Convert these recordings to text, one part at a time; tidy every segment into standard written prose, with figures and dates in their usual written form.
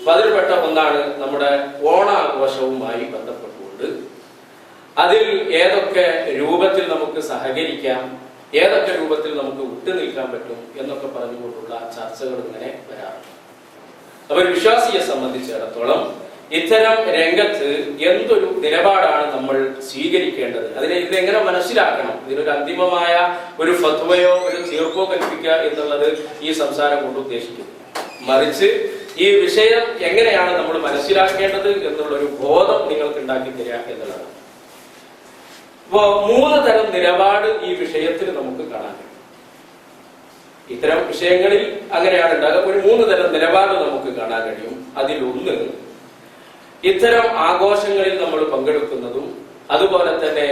അപ്പൊ അതിൽപ്പെട്ട ഒന്നാണ് നമ്മുടെ ഓണാഘോഷവുമായി ബന്ധപ്പെട്ടുകൊണ്ട് അതിൽ ഏതൊക്കെ രൂപത്തിൽ നമുക്ക് സഹകരിക്കാം, ഏതൊക്കെ രൂപത്തിൽ നമുക്ക് വിട്ടുനിൽക്കാൻ പറ്റും എന്നൊക്കെ പറഞ്ഞുകൊണ്ടുള്ള ചർച്ചകൾ ഇങ്ങനെ വരാറുണ്ട്. അപ്പൊ ഒരു വിശ്വാസിയെ സംബന്ധിച്ചിടത്തോളം ഇത്തരം രംഗത്ത് എന്തൊരു നിലപാടാണ് നമ്മൾ സ്വീകരിക്കേണ്ടത്, ഇതെങ്ങനെ മനസ്സിലാക്കണം, ഇതിനൊരു അന്തിമമായ ഒരു ഫത്വയോ ഒരു തീർപ്പോ കൽപ്പിക്കുക എന്നുള്ളത് ഈ സംസാരം കൊണ്ട് ഉദ്ദേശിക്കുന്നു. മറിച്ച് ഈ വിഷയം എങ്ങനെയാണ് നമ്മൾ മനസ്സിലാക്കേണ്ടത് എന്നുള്ളൊരു ബോധം നിങ്ങൾക്ക് ഉണ്ടാക്കി തരിക എന്നുള്ളതാണ്. അപ്പോ 3 തരം നിലപാട് ഈ വിഷയത്തിൽ നമുക്ക് കാണാൻ കഴിയും. ഇത്തരം വിഷയങ്ങളിൽ അങ്ങനെയാണ് ഉണ്ടാകുക. ഒരു 3 തരം നിലപാട് നമുക്ക് കാണാൻ കഴിയും. അതിലൊന്ന്, ഇത്തരം ആഘോഷങ്ങളിൽ നമ്മൾ പങ്കെടുക്കുന്നതും അതുപോലെ തന്നെ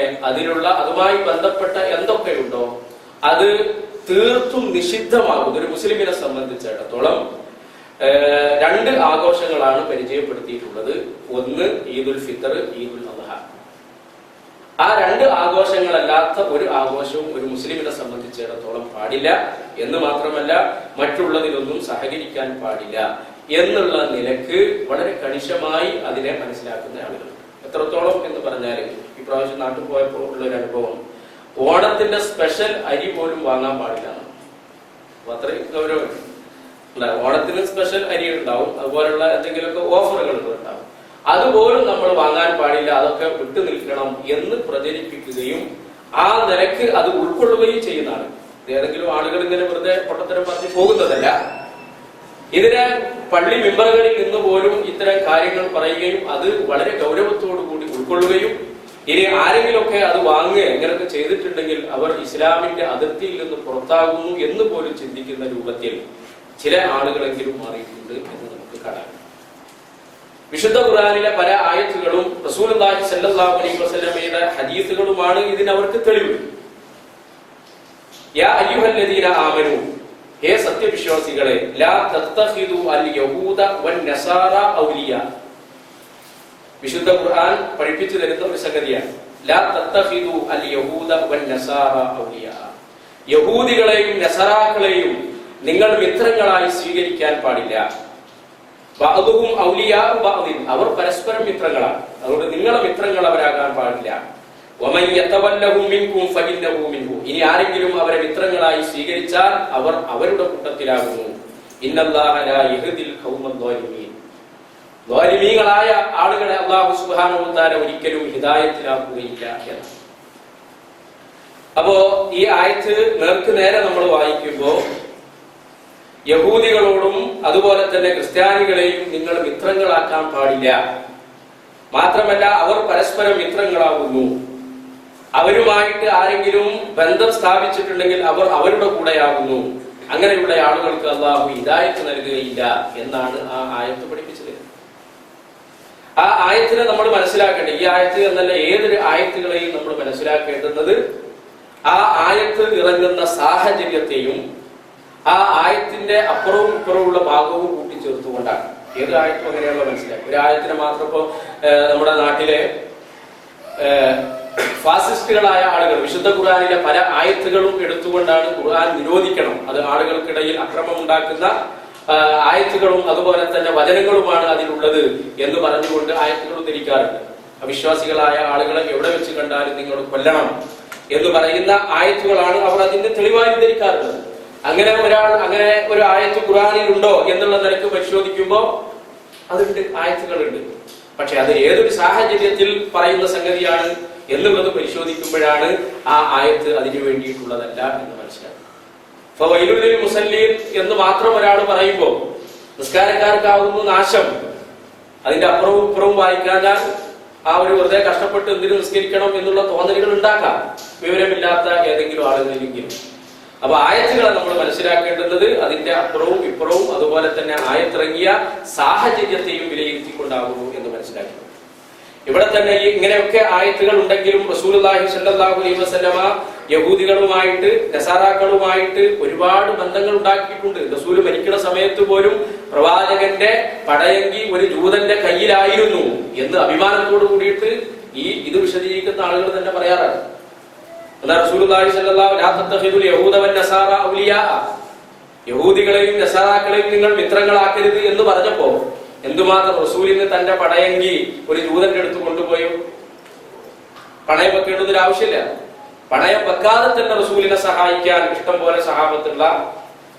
അതുമായി ബന്ധപ്പെട്ട എന്തൊക്കെയുണ്ടോ അത് തീർത്തും നിഷിദ്ധമാകുന്ന ഒരു മുസ്ലിമിനെ സംബന്ധിച്ചിടത്തോളം 2 ആഘോഷങ്ങളാണ് പരിചയപ്പെടുത്തിയിട്ടുള്ളത്. ഒന്ന് ഈദുൽ ഫിത്തർ, ഈദുൽ അദ്ഹ. ആ 2 ആഘോഷങ്ങളല്ലാത്ത ഒരു ആഘോഷവും ഒരു മുസ്ലിമിനെ സംബന്ധിച്ചിടത്തോളം പാടില്ല എന്ന് മാത്രമല്ല മറ്റുള്ളതിലൊന്നും സഹകരിക്കാൻ പാടില്ല എന്നുള്ള നിലക്ക് വളരെ കണിശമായി അതിനെ മനസ്സിലാക്കുന്ന ആളുകൾ. എത്രത്തോളം എന്ന് പറഞ്ഞാൽ ഇപ്രാവശ്യം നാട്ടിൽ പോയപ്പോൾ ഉള്ള ഒരു അനുഭവം, ഓണത്തിന്റെ സ്പെഷ്യൽ അരി പോലും വാങ്ങാൻ പാടില്ല. അത്രയും ഗൗരവം. ഓണത്തിന് സ്പെഷ്യൽ അരി ഉണ്ടാവും, അതുപോലുള്ള എന്തെങ്കിലുമൊക്കെ ഓഫറുകൾ ഉണ്ടാവും, അതുപോലും നമ്മൾ വാങ്ങാൻ പാടില്ല, അതൊക്കെ വിട്ടു നിൽക്കണം എന്ന് പ്രചരിപ്പിക്കുകയും ആ നിലക്ക് അത് ഉൾക്കൊള്ളുകയും ചെയ്യുന്നതാണ്. ഏതെങ്കിലും ആളുകൾ ഇങ്ങനെ വെറുതെ പൊട്ടത്തരം പറഞ്ഞ് പോകുന്നതല്ല. ഇതിനെ പള്ളി മെമ്പറുകളിൽ നിന്ന് പോലും ഇത്തരം കാര്യങ്ങൾ പറയുകയും അത് വളരെ ഗൗരവത്തോടു കൂടി ഉൾക്കൊള്ളുകയും ഇനി ആരെങ്കിലുമൊക്കെ അത് വാങ്ങുക എങ്ങനെയൊക്കെ ചെയ്തിട്ടുണ്ടെങ്കിൽ അവർ ഇസ്ലാമിന്റെ അതിർത്തിയിൽ നിന്ന് പുറത്താകുന്നു എന്ന് പോലും ചിന്തിക്കുന്ന രൂപത്തിൽ ചില ആളുകളെങ്കിലും മാറിയിട്ടുണ്ട് എന്ന് നമുക്ക് കാണാം. വിശുദ്ധ ഖുർആനിലെ പല ആയത്തുകളും റസൂലുള്ളാഹി സ്വല്ലല്ലാഹു അലൈഹി വസല്ലമയുടെ ഹദീസുകളുമാണ് ഇതിനവർക്ക് തെളിവ്. യാ അയ്യുഹല്ലദീന ആമനൂ, ഹേ സത്യവിശ്വാസികളെ, ലാ തത്തഖിദു അൽ യഹൂദ വൻ നസാറ ഔലിയാ. വിശുദ്ധ ഖുർആൻ പഠിപ്പിച്ചു തരുന്ന ഒരു സംഗതിയാണ്. ലാ തത്തഖിദു അൽ യഹൂദ വൻ നസാറ ഔലിയാ. യഹൂദികളെയും നസറാക്കളെയും നിങ്ങൾ മിത്രങ്ങളായി സ്വീകരിക്കാൻ പാടില്ല. ബഅദുഹും ഔലിയാ ബഅദിൻ, അവർ പരസ്പരം മിത്രങ്ങളാണ്, അതുകൊണ്ട് നിങ്ങളെ മിത്രങ്ങൾ അവരാകാൻ പാടില്ല. വമൻ യതവല്ലഹു മിൻകും ഫഇന്നഹു മിൻഹു, ഇനി ആരെങ്കിലും അവരെ മിത്രങ്ങളായി സ്വീകരിച്ചാൽ അവർ അവരുടെ കൂട്ടത്തിലാകുന്നു. ഇന്നല്ലാഹ ലാ യഹ്ദിൽ ഖൗമൽ ളാലിമീൻ, ളാലിമീങ്ങളായ ആളുകളെ അല്ലാഹു സുബ്ഹാനഹു വ തആല ഒരിക്കലും ഹിദായത്തിലാക്കുകയില്ല എന്ന്. അപ്പോ ഈ ആയത്ത് നേർക്ക് നേരെ നമ്മൾ വായിക്കുമ്പോൾ യഹൂദികളോടും അതുപോലെ തന്നെ ക്രിസ്ത്യാനികളെയും നിങ്ങൾ മിത്രങ്ങളാക്കാൻ പാടില്ല, മാത്രമല്ല അവർ പരസ്പരം മിത്രങ്ങളാകുന്നു, അവരുമായിട്ട് ആരെങ്കിലും ബന്ധം സ്ഥാപിച്ചിട്ടുണ്ടെങ്കിൽ അവർ അവരുടെ കൂടെയാകുന്നു, അങ്ങനെയുള്ള ആളുകൾക്ക് അല്ലാഹു ഹിദായത്ത് നൽകുകയില്ല എന്നാണ് ആ ആയത്ത് പഠിപ്പിച്ചത്. ആ ആയത്തിനെ നമ്മൾ മനസ്സിലാക്കേണ്ടത്, ഈ ആയത്ത് എന്നല്ല ഏതൊരു ആയത്തുകളെയും നമ്മൾ മനസ്സിലാക്കേണ്ടുന്നത് ആ ആയത്ത് ഇറങ്ങുന്ന സാഹചര്യത്തെയും ആ ആയത്തിന്റെ അപ്പുറവും ഇപ്പുറവുമുള്ള ഭാഗവും കൂട്ടിച്ചേർത്തുകൊണ്ടാണ്. ഏത് ആയത്തും അങ്ങനെയുള്ള മനസ്സിലാക്കി. ഒരു ആയത്തിനെ മാത്രം ഇപ്പോ നമ്മുടെ നാട്ടിലെ ഫാസിസ്റ്റുകളായ ആളുകൾ വിശുദ്ധ ഖുർആനിലെ പല ആയത്തുകളും എടുത്തുകൊണ്ടാണ് ഖുർആൻ നിരോധിക്കണം, അത് ആളുകൾക്കിടയിൽ അക്രമം ഉണ്ടാക്കുന്ന ആയത്തുകളും അതുപോലെ തന്നെ വചനങ്ങളുമാണ് അതിലുള്ളത് എന്ന് പറഞ്ഞുകൊണ്ട് ആയത്തുകൾ ഉദ്ധരിക്കാറുണ്ട്. അവിശ്വാസികളായ ആളുകളെ എവിടെ വെച്ച് കണ്ടാലും നിങ്ങൾ കൊല്ലണം എന്ന് പറയുന്ന ആയത്തുകളാണ് അവർ അതിന്റെ തെളിവായി ഉദ്ധരിക്കാറുള്ളത്. അങ്ങനെ ഒരു ആയത്ത് ഖുർആനിൽ ഉണ്ടോ എന്നുള്ള നിലക്ക് പരിശോധിക്കുമ്പോൾ അതുണ്ട്, ആയത്തുകളുണ്ട്. പക്ഷെ അത് ഏതൊരു സാഹചര്യത്തിൽ പറയുന്ന സംഗതിയാണ് എന്നുള്ളത് പരിശോധിക്കുമ്പോഴാണ് ആ ആയത്ത് അതിനു വേണ്ടിയിട്ടുള്ളതല്ല എന്ന് മനസ്സിലാക്കുക. ഫവൈലുൽ ലിൽ മുസല്ലീൻ എന്ന് മാത്രം ഒരാൾ പറയുമ്പോൾ നിസ്കാരക്കാർക്കാവുന്നു നാശം, അതിന്റെ അപ്പുറവും ഇപ്പുറവും വായിക്കാനാൽ ആ ഒരു വെറുതെ കഷ്ടപ്പെട്ട് എന്തിനു നിസ്കരിക്കണം എന്നുള്ള തോന്നലുകൾ ഉണ്ടാക്കാം വിവരമില്ലാത്ത ഏതെങ്കിലും ആളുകളിലെങ്കിലും. അപ്പൊ ആയത്തുകളെ നമ്മൾ മനസ്സിലാക്കേണ്ടുന്നത് അതിന്റെ അപ്പുറവും ഇപ്പുറവും അതുപോലെ തന്നെ ആയത്തിറങ്ങിയ സാഹചര്യത്തെയും വിലയിരുത്തിക്കൊണ്ടാകുന്നു എന്ന് മനസ്സിലാക്കി. ഇവിടെ തന്നെ ഇങ്ങനെയൊക്കെ ആയത്തുകൾ ഉണ്ടെങ്കിലും റസൂലുള്ളാഹി സ്വല്ലല്ലാഹു അലൈഹി വസല്ലമ യഹൂദികളുമായിട്ട് നസാറാക്കളുമായിട്ട് ഒരുപാട് ബന്ധങ്ങൾ ഉണ്ടാക്കിയിട്ടുണ്ട്. റസൂൽ മരിക്കുന്ന സമയത്ത് പോലും പ്രവാചകന്റെ പടയങ്കി ഒരു ജൂതന്റെ കയ്യിലായിരുന്നു എന്ന് അഭിമാനത്തോട് കൂടിയിട്ട് ഇത് വിശദീകരിക്കുന്ന ആളുകൾ തന്നെ പറയാറാണ്. റസൂലുള്ളാഹി സ്വല്ലല്ലാഹു ലാ തത്തഖിദുൽ യഹൂദ വൻ നസാറ ഔലിയാ, യഹൂദികളെയും നസാറാക്കളെയും നിങ്ങൾ മിത്രങ്ങളാക്കരുത് എന്ന് പറഞ്ഞപ്പോ എന്തുമാത്രം റസൂലിന് തന്റെ പടയങ്കി ഒരു ജൂതന്റെ അടുത്ത് കൊണ്ടുപോയി പണയം വെക്കേണ്ടതൊരു ആവശ്യമില്ല. പണയം വെക്കാതെ തന്നെ റസൂലിനെ സഹായിക്കാൻ ഇഷ്ടം പോലെ സഹാബത്തുള്ള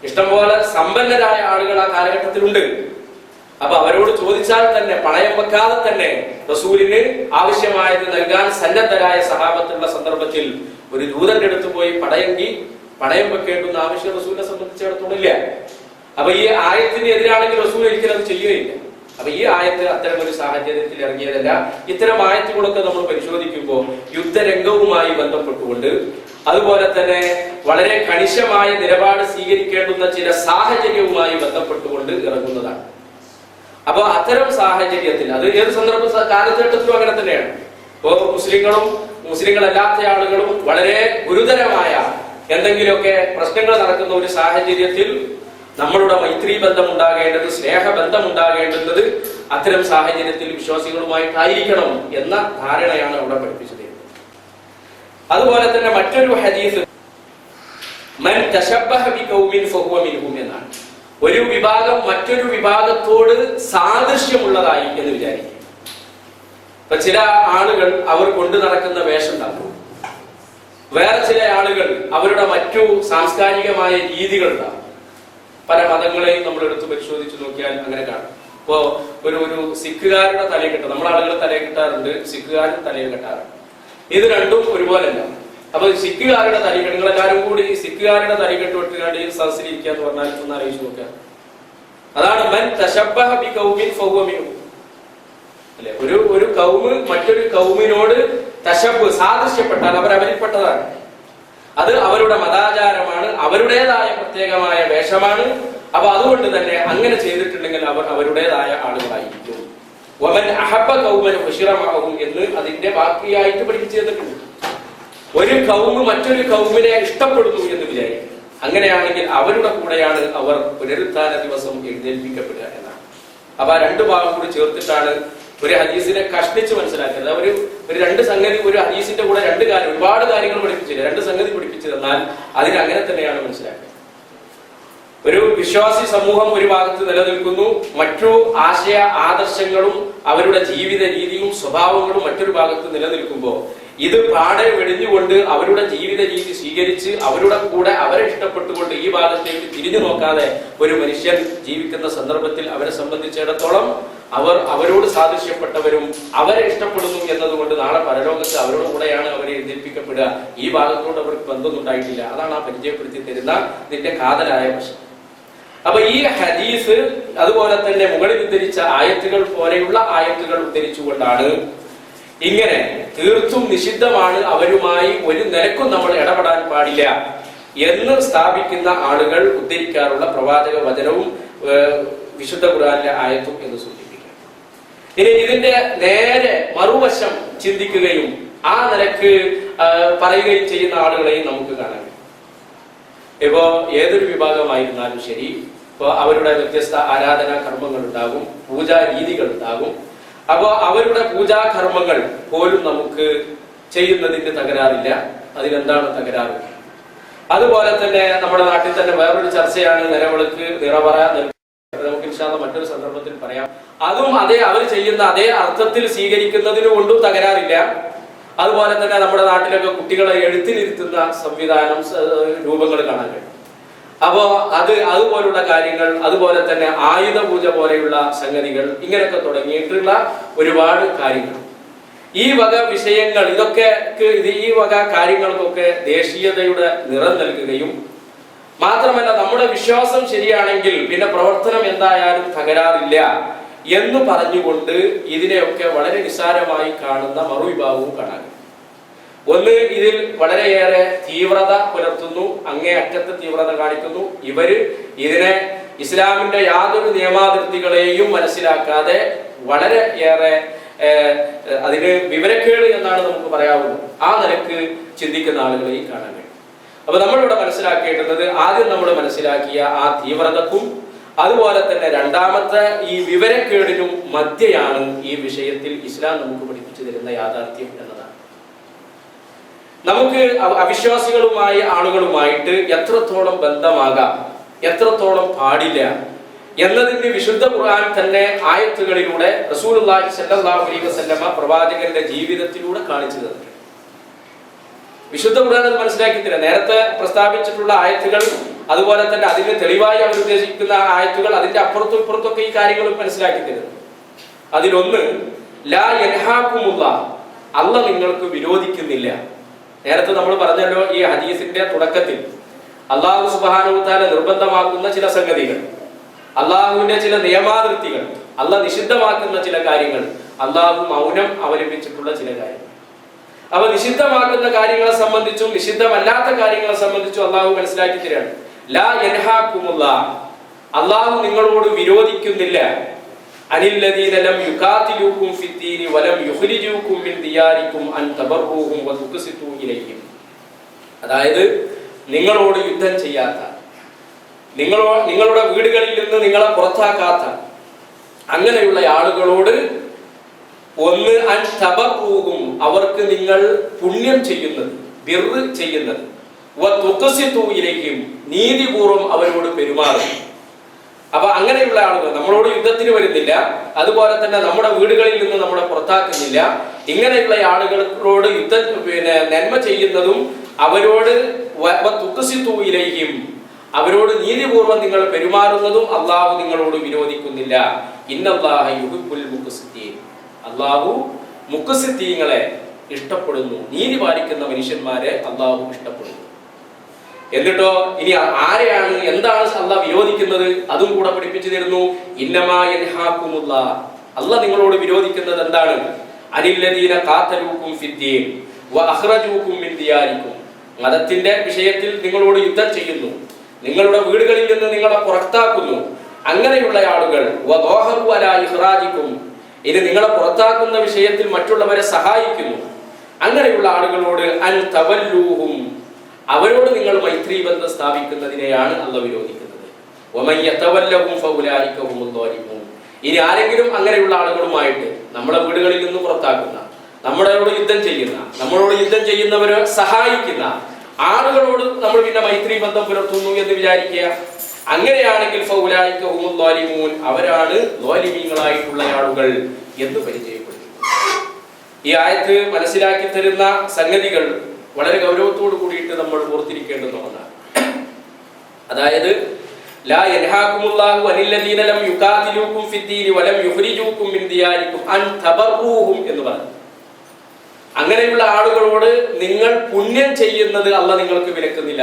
ഇഷ്ടം പോലെ സമ്പന്നരായ ആളുകൾ ആ കാലഘട്ടത്തിലുണ്ട്. അപ്പൊ അവരോട് ചോദിച്ചാൽ തന്നെ പണയം വെക്കാതെ തന്നെ റസൂലിന് ആവശ്യമായത് നൽകാൻ സന്നദ്ധരായ സഹാബത്തുള്ള സന്ദർഭത്തിൽ ഒരു ജൂതന്റെ അടുത്ത് പോയി പണയം വെക്കേണ്ടുന്ന ആവശ്യം റസൂലിനെ സംബന്ധിച്ചിടത്തോളം ഇല്ല. അപ്പൊ ഈ ആയത്തിന് എതിരാണെങ്കിൽ റസൂൽ ഒരിക്കലും അത് ചെയ്യുകയില്ല. അപ്പൊ ഈ ആയത്ത് അത്തരം ഒരു സാഹചര്യത്തിൽ ഇറങ്ങിയതല്ല. ഇത്തരം ആയത്തുകളൊക്കെ നമ്മൾ പരിശോധിക്കുമ്പോൾ യുദ്ധരംഗവുമായി ബന്ധപ്പെട്ടുകൊണ്ട് അതുപോലെ തന്നെ വളരെ കണിശമായ നിലപാട് സ്വീകരിക്കേണ്ടുന്ന ചില സാഹചര്യവുമായി ബന്ധപ്പെട്ടുകൊണ്ട് ഇറങ്ങുന്നതാണ്. അപ്പൊ അത്തരം സാഹചര്യത്തിൽ അത് ഏത് കാലഘട്ടത്തിലും അങ്ങനെ തന്നെയാണ്. ഇപ്പോ മുസ്ലിങ്ങളല്ലാത്ത ആളുകളും വളരെ ഗുരുതരമായ എന്തെങ്കിലുമൊക്കെ പ്രശ്നങ്ങൾ നടക്കുന്ന ഒരു സാഹചര്യത്തിൽ നമ്മളുടെ മൈത്രി ബന്ധം ഉണ്ടാകേണ്ടത്, സ്നേഹബന്ധം ഉണ്ടാകേണ്ടുന്നത് അത്തരം സാഹചര്യത്തിൽ വിശ്വാസികളുമായിട്ടായിരിക്കണം എന്ന ധാരണയാണ് അവിടെ പഠിപ്പിച്ചത്. അതുപോലെ തന്നെ മറ്റൊരു ഹദീസ് മൻ തശബ്ബഹ ബിഖൗമിൻ ഫഹുവ മിൻഹും എന്നാണ്. ഒരു വിഭാഗം മറ്റൊരു വിഭാഗത്തോട് സാദൃശ്യമുള്ളതായി എന്ന് വിചാരിക്കും. ഇപ്പൊ ചില ആളുകൾ അവർ കൊണ്ടു നടക്കുന്ന വേഷം ഉണ്ടാകും, വേറെ ചില ആളുകൾ അവരുടെ മറ്റു സാംസ്കാരികമായ രീതികൾ ഉണ്ടാകും. പല മതങ്ങളെയും നമ്മൾ എടുത്ത് പരിശോധിച്ച് നോക്കിയാൽ അങ്ങനെ കാണും. ഇപ്പോ ഒരു സിഖുകാരുടെ തലയിൽ കെട്ടും, നമ്മളെ ആളുകൾ തലയിൽ കെട്ടാറുണ്ട്, സിഖുകാരും തലയിൽ കെട്ടാറുണ്ട്. ഇത് രണ്ടും ഒരുപോലെയല്ല. അപ്പൊ സിഖുകാരുടെ തലയിൽ നിങ്ങളെല്ലാരും കൂടി സിഖുകാരുടെ തലയിൽ കെട്ടുവിട്ടുകൊണ്ട് ഈ സദസ്സിലിരിക്കുക എന്ന് പറഞ്ഞാൽ ഒന്ന് ആലോചിച്ച് നോക്കുക. അതാണ് മൻ തശബ്ബഹ ബിഖൗമിൻ ഫഹുവ മിൻഹും അല്ലെ. ഒരു കൗമ് മറ്റൊരു കൗമിനോട് സാദൃശ്യപ്പെട്ടാൽ അവർ അവരിൽപ്പെട്ടതാണ്. അത് അവരുടെ മതാചാരമാണ്, അവരുടേതായ പ്രത്യേകമായ വേഷമാണ്. അപ്പൊ അതുകൊണ്ട് തന്നെ അങ്ങനെ ചെയ്തിട്ടുണ്ടെങ്കിൽ അവർ അവരുടേതായ ആളുകളായിരിക്കും. വമൻ അഹബ്ബ ഖൗമൻ ഹുശിറ മഅഹും എന്ന് അതിന്റെ ബാക്കിയായിട്ട് പഠിപ്പിച്ചു തന്നിട്ടുണ്ട്. ഒരു കൗമ് മറ്റൊരു കൗമിനെ ഇഷ്ടപ്പെടുന്നു എന്ന് വിചാരിക്കും. അങ്ങനെയാണെങ്കിൽ അവരുടെ കൂടെയാണ് അവർ പുനരുത്ഥാന ദിവസം എഴുന്നേൽപ്പിക്കപ്പെടുക എന്നാണ്. അപ്പൊ ആ രണ്ടു ഭാഗം കൂടി ചേർത്തിട്ടാണ് ഒരു ഹദീസിനെ കഷ്ണിച്ച് മനസ്സിലാക്കുന്നത്. ഒരു രണ്ട് സംഗതി ഒരു ഹദീസിന്റെ കൂടെ ഒരുപാട് കാര്യങ്ങൾ പഠിപ്പിച്ചില്ല, രണ്ട് സംഗതി പഠിപ്പിച്ചു തന്നാൽ അതിന് അങ്ങനെ തന്നെയാണ് മനസ്സിലാക്കുന്നത്. ഒരു വിശ്വാസി സമൂഹം ഒരു ഭാഗത്ത് നിലനിൽക്കുന്നു, മറ്റു ആശയ ആദർശങ്ങളും അവരുടെ ജീവിത രീതിയും സ്വഭാവങ്ങളും മറ്റൊരു ഭാഗത്ത് നിലനിൽക്കുമ്പോൾ ഇത് പാടെ വെടിഞ്ഞുകൊണ്ട് അവരുടെ ജീവിത രീതി സ്വീകരിച്ച് അവരുടെ കൂടെ അവരെ ഇഷ്ടപ്പെട്ടുകൊണ്ട് ഈ ഭാഗത്തേക്ക് തിരിഞ്ഞു നോക്കാതെ ഒരു മനുഷ്യൻ ജീവിക്കുന്ന സന്ദർഭത്തിൽ അവരെ സംബന്ധിച്ചിടത്തോളം അവരോട് സാദൃശ്യപ്പെട്ടവരും അവരെ ഇഷ്ടപ്പെടുന്നു എന്നതുകൊണ്ട് നാളെ പരലോകത്ത് അവരുടെ കൂടെയാണ് അവരെ എഴുന്നേൽപ്പിക്കപ്പെടുക. ഈ ഭാഗത്തോട് അവർക്ക് ബന്ധമൊന്നും ഉണ്ടായിട്ടില്ല. അതാണ് ആ പരിചയപ്പെടുത്തി തരുന്ന ഇതിന്റെ കാതലായ വശം. അപ്പൊ ഈ ഹദീസ് അതുപോലെ തന്നെ മുകളിൽ ഉദ്ധരിച്ച ആയത്തുകൾ പോലെയുള്ള ആയത്തുകൾ ഉദ്ധരിച്ചുകൊണ്ടാണ് ഇങ്ങനെ തീർത്തും നിഷിദ്ധമാണ്, അവരുമായി ഒരു നിലക്കും നമ്മൾ ഇടപെടാൻ പാടില്ല എന്ന് സ്ഥാപിക്കുന്ന ആളുകൾ ഉദ്ധരിക്കാറുള്ള പ്രവാചക വചനവും വിശുദ്ധ ഖുർആനിലെ ആയത്തും എന്ന് സൂചിപ്പിക്കാം. ഇനി ഇതിന്റെ നേരെ മറുവശം ചിന്തിക്കുകയും ആ നിലക്ക് പറയുകയും ചെയ്യുന്ന ആളുകളെയും നമുക്ക് കാണാം. ഇപ്പോ ഏതൊരു വിഭാഗമായിരുന്നാലും ശരി, ഇപ്പോ അവരുടെ വ്യത്യസ്ത ആരാധനാ കർമ്മങ്ങൾ ഉണ്ടാകും, പൂജാ രീതികൾ ഉണ്ടാകും. അപ്പോ അവരുടെ പൂജാകർമ്മങ്ങൾ പോലും നമുക്ക് ചെയ്യുന്നതിന്റെ തകരാറില്ല. അതിലെന്താണ് തകരാറ്? അതുപോലെ തന്നെ നമ്മുടെ നാട്ടിൽ തന്നെ വേറൊരു ചർച്ചയാണ് നിലവിളക്ക് നിറവറ. നമുക്ക് ഇൻഷാല്ലാഹ് മറ്റൊരു സന്ദർഭത്തിൽ പറയാം. അതും അവർ ചെയ്യുന്ന അതേ അർത്ഥത്തിൽ സ്വീകരിക്കുന്നതിന് കൊണ്ടും തകരാറില്ല. അതുപോലെ തന്നെ നമ്മുടെ നാട്ടിലൊക്കെ കുട്ടികളെ എഴുത്തിലിരുത്തുന്ന സംവിധാനം രൂപങ്ങൾ കാണാൻ കഴിയും. അപ്പോ അതുപോലുള്ള കാര്യങ്ങൾ, അതുപോലെ തന്നെ ആയുധ പൂജ പോലെയുള്ള സംഗതികൾ, ഇങ്ങനെയൊക്കെ തുടങ്ങിയിട്ടുള്ള ഒരുപാട് കാര്യങ്ങൾ, ഈ വക വിഷയങ്ങൾ, ഈ വക കാര്യങ്ങൾക്കൊക്കെ ദേശീയതയുടെ നിറം നൽകുകയും മാത്രമല്ല നമ്മുടെ വിശ്വാസം ശരിയാണെങ്കിൽ പിന്നെ പ്രവർത്തനം എന്തായാലും തകരാറില്ല എന്ന് പറഞ്ഞുകൊണ്ട് ഇതിനെയൊക്കെ വളരെ നിസ്സാരമായി കാണുന്ന മറുവിഭാഗവും കാണാൻ. ഒന്ന്, ഇതിൽ വളരെയേറെ തീവ്രത പുലർത്തുന്നു, അങ്ങേയറ്റത്തെ തീവ്രത കാണിക്കുന്നു. ഇതിനെ ഇസ്ലാമിന്റെ യാതൊരു നിയമാതിർത്തികളെയും മനസ്സിലാക്കാതെ വളരെ ഏറെ അതിന് വിവരക്കേട് എന്നാണ് നമുക്ക് പറയാവുന്നത്, ആ നിലക്ക് ചിന്തിക്കുന്ന ആളുകളെയും കാണാൻ കഴിയും. അപ്പൊ നമ്മളിവിടെ മനസ്സിലാക്കേണ്ടുന്നത്, ആദ്യം നമ്മൾ മനസ്സിലാക്കിയ ആ തീവ്രതക്കും അതുപോലെ തന്നെ രണ്ടാമത്തെ ഈ വിവരക്കേടിനും മധ്യയാണ് ഈ വിഷയത്തിൽ ഇസ്ലാം നമുക്ക് പഠിപ്പിച്ചു തരുന്ന യാഥാർത്ഥ്യം എന്നതാണ്. നമുക്ക് ആളുകളുമായിട്ട് എത്രത്തോളം ബന്ധമാകാം, എത്രത്തോളം പാടില്ല എന്നതിന് വിശുദ്ധ ഖുർആൻ തന്നെ ആയത്തുകളിലൂടെ റസൂലുള്ളാഹി സ്വല്ലല്ലാഹു അലൈഹി വസല്ലമ പ്രവാചകന്റെ ജീവിതത്തിലൂടെ കാണിച്ചു തന്നു. വിശുദ്ധ ഖുർആൻ അത് മനസ്സിലാക്കി തരാം. നേരത്തെ പ്രസ്താവിച്ചിട്ടുള്ള ആയത്തുകൾ, അതുപോലെ തന്നെ അതിന് തെളിവായി അവർ ഉദ്ദേശിക്കുന്ന ആയത്തുകൾ, അതിന്റെ അപ്പുറത്തും ഇപ്പുറത്തൊക്കെ ഈ കാര്യങ്ങൾ മനസ്സിലാക്കി തരുന്നു. അതിലൊന്ന്, ലാ യൻഹാകുമുല്ലാഹ്, അല്ലാഹ് നിങ്ങൾക്ക് വിരോധിക്കുന്നില്ല. നേരത്തെ നമ്മൾ പറഞ്ഞല്ലോ ഈ ഹദീസിന്റെ തുടക്കത്തിൽ അല്ലാഹു സുബ്ഹാനഹു വ തആല നിർബന്ധമാക്കുന്ന ചില സംഗതികൾ, അള്ളാഹുവിന്റെ ചില നിയമാവൃത്തികൾ, അള്ളാഹ് നിഷിദ്ധമാക്കുന്ന ചില കാര്യങ്ങൾ, അള്ളാഹു മൗനം അവലംബിച്ചിട്ടുള്ള ചില കാര്യങ്ങൾ. അവ നിഷിദ്ധമാക്കുന്ന കാര്യങ്ങളെ സംബന്ധിച്ചും നിഷിദ്ധമല്ലാത്ത കാര്യങ്ങളെ സംബന്ധിച്ചും അള്ളാഹു മനസ്സിലാക്കി തരാണ്. ലാ യൻഹാകുമുല്ലാഹ്, അള്ളാഹു നിങ്ങളോട് വിരോധിക്കുന്നില്ല. അനില്ലദീന ലം യുഖാതിലൂകും ഫിദ്ദീനി വലം യുഖ്രിജൂകും മിൻ ദിയാരികും അൻ തബറൂഹും വതുഖ്സിതു ഇലൈഹിം. അതായത് നിങ്ങളോട് യുദ്ധം ചെയ്യാത്ത, നിങ്ങളുടെ വീടുകളിൽ നിന്ന് നിങ്ങളെ പുറത്താക്കാത്ത അങ്ങനെയുള്ള ആളുകളോട് ഒന്ന്, അൻ തബറൂഹും, അവർക്ക് നിങ്ങൾ പുണ്യം ചെയ്യുന്നത്, ബിർറ് ചെയ്യുന്നത്, വതുഖ്സിതു ഇലൈഹിം, നീതിപൂർവം അവരോട് പെരുമാറും. അപ്പൊ അങ്ങനെയുള്ള ആളുകൾ നമ്മളോട് യുദ്ധത്തിന് വരുന്നില്ല, അതുപോലെ തന്നെ നമ്മുടെ വീടുകളിൽ നിന്ന് നമ്മളെ പുറത്താക്കുന്നില്ല. ഇങ്ങനെയുള്ള ആളുകളോട് നന്മ ചെയ്യുന്നതും അവരോട് അവരോട് നീതിപൂർവ്വം നിങ്ങൾ പെരുമാറുന്നതും അള്ളാഹു നിങ്ങളോട് വിരോധിക്കുന്നില്ല. ഇന്നല്ലാഹ യുഹിബ്ബുൽ മുഖ്സിത്തീൻ, അള്ളാഹു മുഖ്സിത്തീങ്ങളെ ഇഷ്ടപ്പെടുന്നു, നീതി പാലിക്കുന്ന മനുഷ്യന്മാരെ അള്ളാഹു ഇഷ്ടപ്പെടുന്നു. എന്നിട്ടോ ഇനി ആരെയാണ്, എന്താണ് അള്ളാഹ് വിരോധിക്കുന്നത് അതും കൂടെ പഠിപ്പിച്ചു തരുന്നു. ഇന്നമാ യൻഹാകുമുല്ലാഹ്, അള്ളാഹ് നിങ്ങളോട് വിരോധിക്കുന്നത് എന്താണ്? അനില്ലദീന ഖാതലൂകും ഫിദ്ദീൻ വഅഖ്റജൂകും മിൻ ദിയാരികും, മതത്തിന്റെ വിഷയത്തിൽ നിങ്ങളോട് യുദ്ധം ചെയ്യുന്നു, നിങ്ങളുടെ വീടുകളിൽ നിന്ന് നിങ്ങളെ പുറത്താക്കുന്നു, അങ്ങനെയുള്ള ആളുകൾ വദോഹറു അലാ ഇഖ്റാജികും, ഇനി നിങ്ങളെ പുറത്താക്കുന്ന വിഷയത്തിൽ മറ്റുള്ളവരെ സഹായിക്കുന്നു, അങ്ങനെയുള്ള ആളുകളോട് അൻ തവല്ലൂഹും, അവരോട് നിങ്ങൾ മൈത്രി ബന്ധം സ്ഥാപിക്കുന്നതിനെയാണ് അള്ളാഹ് വിരോധിക്കുന്നത്. വമൻ യതവല്ലഹും ഫഉലൈക ഹുമുൽ ളാലിമൂൻ, ഇനി ആരെങ്കിലും അങ്ങനെയുള്ള ആളുകളുമായിട്ട് നമ്മളെ വീടുകളിൽ നിന്ന് പുറത്താക്കുന്ന, നമ്മളോട് യുദ്ധം ചെയ്യുന്ന, നമ്മളോട് യുദ്ധം ചെയ്യുന്നവരെ സഹായിക്കുന്ന ആളുകളോട് നമ്മൾ പിന്നെ മൈത്രി ബന്ധം പുലർത്തുന്നു എന്ന് വിചാരിക്കുക. അങ്ങനെയാണെങ്കിൽ ഫൗലൈക ഹുമുൽ ളാലിമൂൻ, അവരാണ് ളാലിമീങ്ങളായിട്ടുള്ള ആളുകൾ എന്ന് പരിചയപ്പെടുത്തി. ഈ ആയത്ത് മനസ്സിലാക്കി തരുന്ന സംഗതികൾ വളരെ ഗൗരവത്തോടു കൂടിയിട്ട് നമ്മൾ ഓർത്തിരിക്കേണ്ടുന്ന ഒന്നാണ്. അതായത് ലാ യൻഹാകുമുല്ലാഹു അനില്ലദീന ലം യുഖാതിലൂകും ഫിദ്ദീനി വലം യുഖ്രിജൂകും മിൻ ദിയാരികും അൻ തബറൂഹും എന്ന് പറഞ്ഞു. അങ്ങനെയുള്ള ആളുകളോട് നിങ്ങൾ പുണ്യം ചെയ്യുന്നത് അള്ളാഹ് നിങ്ങൾക്ക് വിലക്കുന്നില്ല.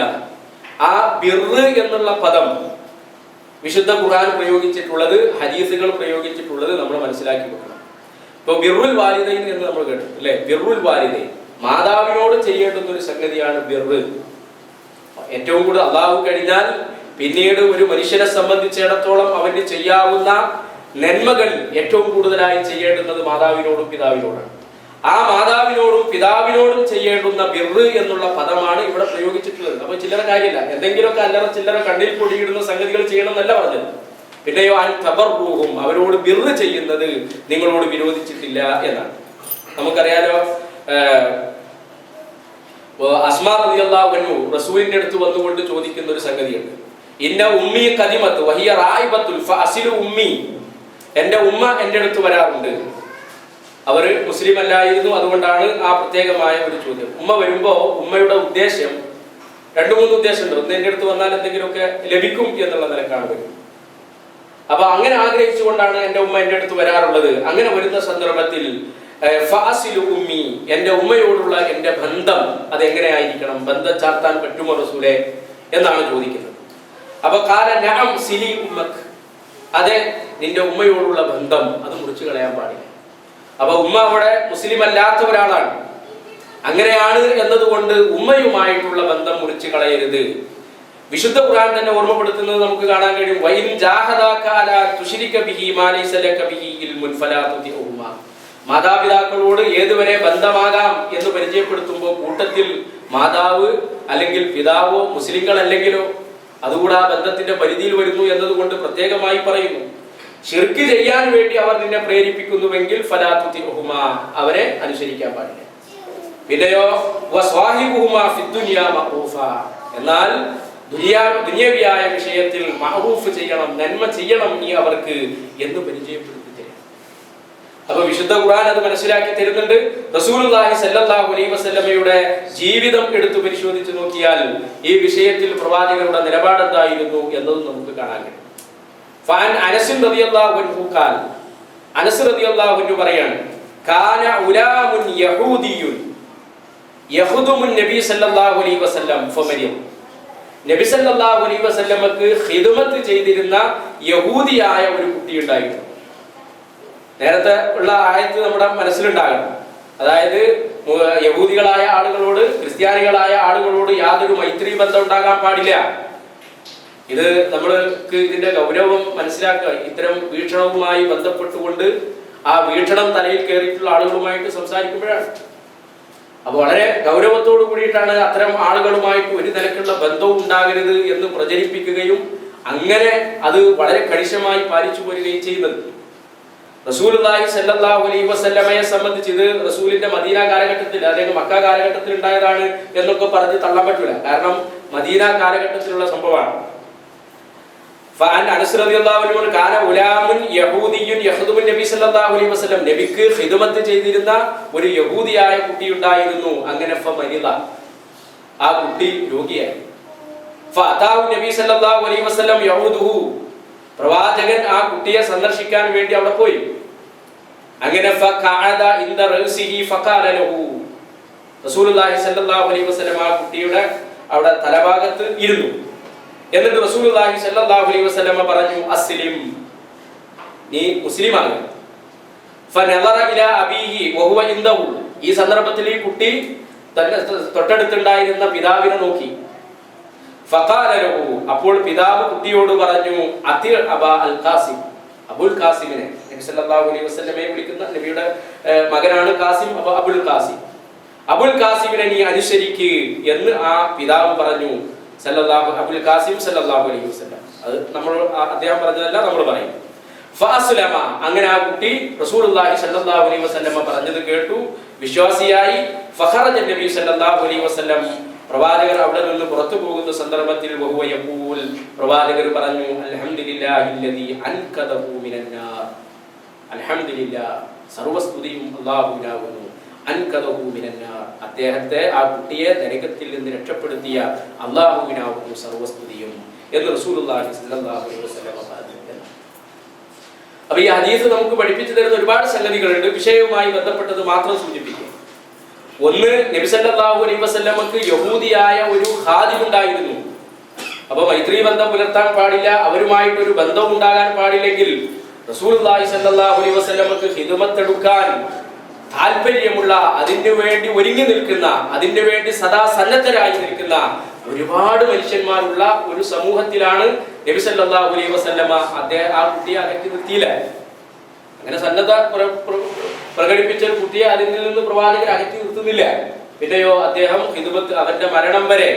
ആ ബിർറ് എന്നുള്ള പദം വിശുദ്ധ ഖുർആൻ പ്രയോഗിച്ചിട്ടുള്ളത്, ഹദീസുകൾ പ്രയോഗിച്ചിട്ടുള്ളത് നമ്മൾ മനസ്സിലാക്കി വെക്കണം. ഇപ്പൊ ബിർറുൽ വാലിദൈൻ എന്ന് നമ്മൾ കേട്ടു അല്ലെ? ബിർറുൽ വാലിദൈൻ, മാതാവിനോട് ചെയ്യേണ്ടുന്ന ഒരു സംഗതിയാണ് ബിർറ്. ഏറ്റവും കൂടുതൽ അള്ളാഹു കഴിഞ്ഞാൽ പിന്നീട് ഒരു മനുഷ്യനെ സംബന്ധിച്ചിടത്തോളം അവന് ചെയ്യാവുന്ന നന്മകൾ ഏറ്റവും കൂടുതലായി ചെയ്യേണ്ടുന്നത് മാതാവിനോടും പിതാവിനോടാണ്. ആ മാതാവിനോടും പിതാവിനോടും ചെയ്യേണ്ടുന്ന ബിർറ് എന്നുള്ള പദമാണ് ഇവിടെ പ്രയോഗിച്ചിട്ടുള്ളത്. അപ്പൊ ചില്ലറ കാര്യമില്ല, എന്തെങ്കിലുമൊക്കെ അല്ലറ ചില്ലറ കണ്ണിൽ പൊടിയിടുന്ന സംഗതികൾ ചെയ്യണം എന്നല്ല പറഞ്ഞത്. പിന്നെയോ അൻ തബറൂഹും, അവരോട് ബിർറ് ചെയ്യുന്നത് നിങ്ങളോട് വിരോധിച്ചിട്ടില്ല എന്നാണ്. നമുക്കറിയാലോ, അസ്മാ റളിയല്ലാഹു അൻഹു റസൂലിന്റെ അടുത്ത് വന്നുകൊണ്ട് ചോദിക്കുന്ന ഒരു സംഗതിയുണ്ട്. ഇന്ന ഉമ്മി ഖദിമത്ത് വഹിയ റായിബത്തുൽ ഫഅസിലു ഉമ്മി, എന്റെ ഉമ്മ എന്റെ അടുത്ത് വരാറുണ്ട്. അവർ മുസ്ലിം അല്ലായിരുന്നു, അതുകൊണ്ടാണ് ആ പ്രത്യേകമായ ഒരു ചോദ്യം. ഉമ്മ വരുമ്പോ ഉമ്മയുടെ ഉദ്ദേശം 2-3 ഉദ്ദേശമുണ്ട്. ഒന്ന്, എന്റെ അടുത്ത് വന്നാൽ എന്തെങ്കിലുമൊക്കെ ലഭിക്കും എന്നുള്ള നിലക്കാണ് വരും. അപ്പൊ അങ്ങനെ ആഗ്രഹിച്ചുകൊണ്ടാണ് എന്റെ ഉമ്മ എന്റെ അടുത്ത് വരാറുള്ളത്. അങ്ങനെ വരുന്ന സന്ദർഭത്തിൽ ഫഅസിലു ഉമ്മി, എന്റെ ഉമ്മയോടുള്ള എന്റെ ബന്ധം അതെങ്ങനെയായിരിക്കണം, ബന്ധം ചാർത്താൻ പറ്റുമോ റസൂലേ എന്നാണ് ചോദിക്കുന്നത്. അപ്പൊ ഖാല നഅം സിലി ഉമ്മക്, അതെ, നിന്റെ ഉമ്മയോടുള്ള ബന്ധം അത് മുറിച്ചു കളയാൻ പാടില്ല. അപ്പൊ ഉമ്മ അവിടെ മുസ്ലിം അല്ലാത്ത ഒരാളാണ്. അങ്ങനെയാണ് എന്നതുകൊണ്ട് ഉമ്മയുമായിട്ടുള്ള ബന്ധം മുറിച്ചു കളയരുത്. വിശുദ്ധ ഖുർആൻ തന്നെ ഓർമ്മപ്പെടുത്തുന്നത് നമുക്ക് കാണാൻ കഴിയും. വൈൻ ജാഹദാക അലാ തുശ്രിക ബിഹി മാ ലൈസ ലക ബിഹി ഇൽമുൻ ഫലാ തുതിഉഹുമാ, മാതാപിതാക്കളോട് ഏതുവരെ ബന്ധമാകാം എന്ന് പരിചയപ്പെടുത്തുമ്പോൾ കൂട്ടത്തിൽ മാതാവ് അല്ലെങ്കിൽ പിതാവോ മുസ്ലിങ്ങൾ അല്ലെങ്കിലോ അതുകൂടെ ആ ബന്ധത്തിന്റെ പരിധിയിൽ വരുന്നു എന്നതുകൊണ്ട് പ്രത്യേകമായി പറയുന്നു. ശിർക്ക് ചെയ്യാൻ വേണ്ടി അവർ നിന്നെ പ്രേരിപ്പിക്കുന്നുവെങ്കിൽ ഫലാ തുതിഉഹുമാ, അവരെ അനുസരിക്കാൻ പാടില്ല. പിന്നെയോ വസ്വാഹിബുഹുമാ ഫിദ്ദുനിയാ മഅറൂഫ, എന്നാൽ ദുനിയവിയായ വിഷയത്തിൽ മഅറൂഫ് ചെയ്യണം, നന്മ ചെയ്യണം നീ അവർക്ക് എന്ന് പരിചയപ്പെടുത്തി തരും. അപ്പൊ വിശുദ്ധ ഖുർആൻ അത് മനസ്സിലാക്കി തരുന്നുണ്ട്. റസൂലുള്ളാഹി സ്വല്ലല്ലാഹു അലൈഹി വസല്ലമയുടെ ജീവിതം എടുത്തു പരിശോധിച്ച് നോക്കിയാൽ ഈ വിഷയത്തിൽ പ്രവാചകരുടെ നിലപാടെന്തായിരുന്നു എന്നതും നമുക്ക് കാണാൻ കഴിയും. ഫഅൻ അനസ് റളിയല്ലാഹു അൻഹു ഖാൽ, അനസ് റളിയല്ലാഹു അൻഹു പറയാണ്, കാന ഉലാമുൻ യഹൂദിയുൻ യഖ്ദുമുൻ നബി സല്ലല്ലാഹു അലൈഹി വസല്ലം ഫമരിയ. നബി സല്ലല്ലാഹു അലൈഹി വസല്ലമക്ക് ഖിദ്മത്ത് ചെയ്തിരുന്ന യഹൂദിയായ ഒരു കുട്ടി ഉണ്ടായിരുന്നു. നേരത്തെ ഉള്ള ആയത്ത് നമ്മുടെ മനസ്സിലുണ്ടാകണം. അതായത് യഹൂദികളായ ആളുകളോട് ക്രിസ്ത്യാനികളായ ആളുകളോട് യാതൊരു മൈത്രി ബന്ധം ഉണ്ടാകാൻ പാടില്ല. ഇത് നമ്മൾക്ക് ഇതിന്റെ ഗൗരവം മനസ്സിലാക്കുക. ഇത്തരം വീക്ഷണവുമായി ബന്ധപ്പെട്ടുകൊണ്ട് ആ വീക്ഷണം തലയിൽ കയറിയിട്ടുള്ള ആളുകളുമായിട്ട് സംസാരിക്കുമ്പോഴാണ്. അപ്പൊ വളരെ ഗൗരവത്തോടു കൂടിയിട്ടാണ് അത്തരം ആളുകളുമായിട്ട് ഒരു നിലക്കുള്ള ബന്ധവും ഉണ്ടാകരുത് എന്ന് പ്രചരിപ്പിക്കുകയും അങ്ങനെ അത് വളരെ കണിശമായി പാലിച്ചു പോരുകയും ചെയ്യുന്നത്. റസൂലുള്ളാഹി സ്വല്ലല്ലാഹു അലൈഹി വസല്ലമയെ സംബന്ധിച്ച് ഇത് റസൂലിന്റെ മദീന കാലഘട്ടത്തിൽ അല്ലെങ്കിൽ മക്ക കാലഘട്ടത്തിൽ ഉണ്ടായതാണ് എന്നൊക്കെ പറഞ്ഞ് തള്ളാൻ പറ്റില്ല. കാരണം മദീന കാലഘട്ടത്തിലുള്ള സംഭവമാണ്. ഫഅൻ അനസ് റളിയല്ലാഹു അൻഹു കാന ഉലാമുൻ യഹൂദിയുൻ യഖ്ദുമുൻ നബി സല്ലല്ലാഹു അലൈഹി വസല്ലം, നബിക്ക് ഖിദ്മത്ത് ചെയ്തിരുന്ന ഒരു യഹൂദിയായ കുട്ടി ഉണ്ടായിരുന്നു. അങ്ങനെ ഫമരിദ, ആ കുട്ടി രോഗിയായി. ഫഅതാഹു നബി സല്ലല്ലാഹു അലൈഹി വസല്ലം യഊദുഹു, പ്രവാചകൻ ആ കുട്ടിയെ സന്ദർശിക്കാൻ വേണ്ടി അവിടെ പോയി. അങ്ങനെ ഫഖഅദ ഇൻദ റഅസിഹി ഫഖാല ലഹു, റസൂലുള്ളാഹി സ്വല്ലല്ലാഹു അലൈഹി വസല്ലം ആ കുട്ടിയുടെ അവിടെ തലഭാഗത്ത് ഇരുന്നു. എന്നിട്ട് റസൂലുള്ളാഹി സ്വല്ലല്ലാഹു അലൈഹി വസല്ലം പറഞ്ഞു, അസ്ലിം, നീ മുസ്ലിമാകുക. ഫനദറ ഇലാ അബീഹി വഹുവ ഇൻദഹു, ഈ സന്ദർഭത്തിൽ ഈ കുട്ടി തന്റെ തൊട്ടടുത്തുണ്ടായിരുന്ന പിതാവിനെ നോക്കി. ഫഖാല ലഹു, അപ്പോൾ പിതാവ് കുട്ടിയോട് പറഞ്ഞു, അതി അബാ അൽ ഖാസിം, അബുൽ ഖാസിമിനെ, നബി സല്ലല്ലാഹു അലൈഹി വസല്ലമയെ വിളിക്കുന്ന നബിയുടെ മകനാണ് ഖാസിം. അപ്പൊ അബുൽ ഖാസിം, അബുൽ ഖാസിമിനെ നീ അനുസരിക്കുക എന്ന് ആ പിതാവ് പറഞ്ഞു. അബുൽ ഖാസിം സല്ലല്ലാഹു അലൈഹി വസല്ലം, അത് നമ്മൾ അദ്ദേഹം പറഞ്ഞതല്ല, നമ്മൾ പറയും. ഫഅസ്ലമ, അങ്ങനെ ആ കുട്ടി റസൂലുള്ളാഹി സല്ലല്ലാഹു അലൈഹി വസല്ലം പറഞ്ഞത് കേട്ടു, വിശ്വാസിയായി. ഫഖറജ നബി സല്ലല്ലാഹു അലൈഹി വസല്ലം, പ്രവാചകർ അവിടെ നിന്ന് പുറത്തു പോകുന്ന സന്ദർഭത്തിൽ വഹുവ യഖൂൽ, പ്രവാചകർ പറഞ്ഞു, അൽഹംദുലില്ലാഹില്ലദീ അൻഖദഹു മിനന്നാർ, അൽഹംദുലില്ലാഹ്, സർവസ്തുതിയും അല്ലാഹുവിനാകുന്നു. അൻഖദഹു മിനന്നാർ, അദ്ദേഹത്തെ, ആ കുട്ടിയെ നരകത്തിൽ നിന്ന് രക്ഷപ്പെടുത്തിയ അല്ലാഹുവിനാകുന്നു സർവസ്തുതിയും എന്ന് റസൂലുള്ളാഹി സ്വല്ലല്ലാഹു അലൈഹി വസല്ലം പറഞ്ഞു. അപ്പൊ ഈ ഹദീസ് നമുക്ക് പഠിപ്പിച്ചു തരുന്ന ഒരുപാട് സംഗതികളുണ്ട്. വിഷയവുമായി ബന്ധപ്പെട്ടത് മാത്രം സൂചിപ്പിക്കും. ഒന്ന്, നബി സല്ലല്ലാഹു അലൈഹി വസല്ലമക്ക് യഹൂദിയായ ഒരു ഖാദിം ഉണ്ടായിരുന്നു. അപ്പൊ മൈത്രി ബന്ധം പുലർത്താൻ പാടില്ല, അവരുമായിട്ട് ഒരു ബന്ധം ഉണ്ടാകാൻ പാടില്ലെങ്കിൽ റസൂലുള്ളാഹി സ്വല്ലല്ലാഹു അലൈഹി വസല്ലമക്ക് ഖിദ്മത്ത് എടുക്കാൻ താല്പര്യമുള്ള, അതിനു വേണ്ടി ഒരുങ്ങി നിൽക്കുന്ന, അതിനു വേണ്ടി സദാ സന്നദ്ധരായി നിൽക്കുന്ന ഒരുപാട് മനുഷ്യന്മാരുള്ള ഒരു സമൂഹത്തിലാണ് നബി സല്ലല്ലാഹു അലൈഹി വസല്ലമ ആ കുട്ടിയെ അകറ്റി നിർത്തിയില്ല. അങ്ങനെ സന്നദ്ധ പ്രകടിപ്പിച്ച ഒരു കുട്ടിയെ അതിൽ നിന്ന് പ്രവാചകർ അകറ്റി നിർത്തുന്നില്ല. പിന്നെയോ അദ്ദേഹം ഖിദ്മത്ത് അവന്റെ മരണം വരെ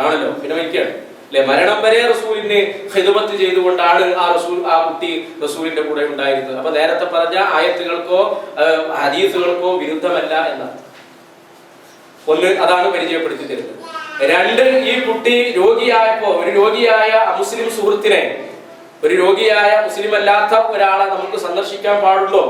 ആണല്ലോ, പിന്നെ മരിക്കുകയാണ് അല്ലെ, മരണം വരെ റസൂലിന് ഖിദ്മത്ത് ചെയ്തുകൊണ്ടാണ് ആ കുട്ടി റസൂലിന്റെ കൂടെ ഉണ്ടായിരുന്നത്. അപ്പൊ നേരത്തെ പറഞ്ഞ ആയത്തുകൾക്കോ ഹദീസുകൾക്കോ വിരുദ്ധമല്ല എന്നാണ്. ഒന്ന്, അതാണ് പരിചയപ്പെടുത്തി തരുന്നത്. രണ്ട്, ഈ കുട്ടി രോഗിയായപ്പോ ഒരു രോഗിയായ അമുസ്ലിം സുഹൃത്തിനെ, ഒരു രോഗിയായ മുസ്ലിം അല്ലാത്ത ഒരാളെ നമുക്ക് സന്ദർശിക്കാൻ പാടുള്ളോ?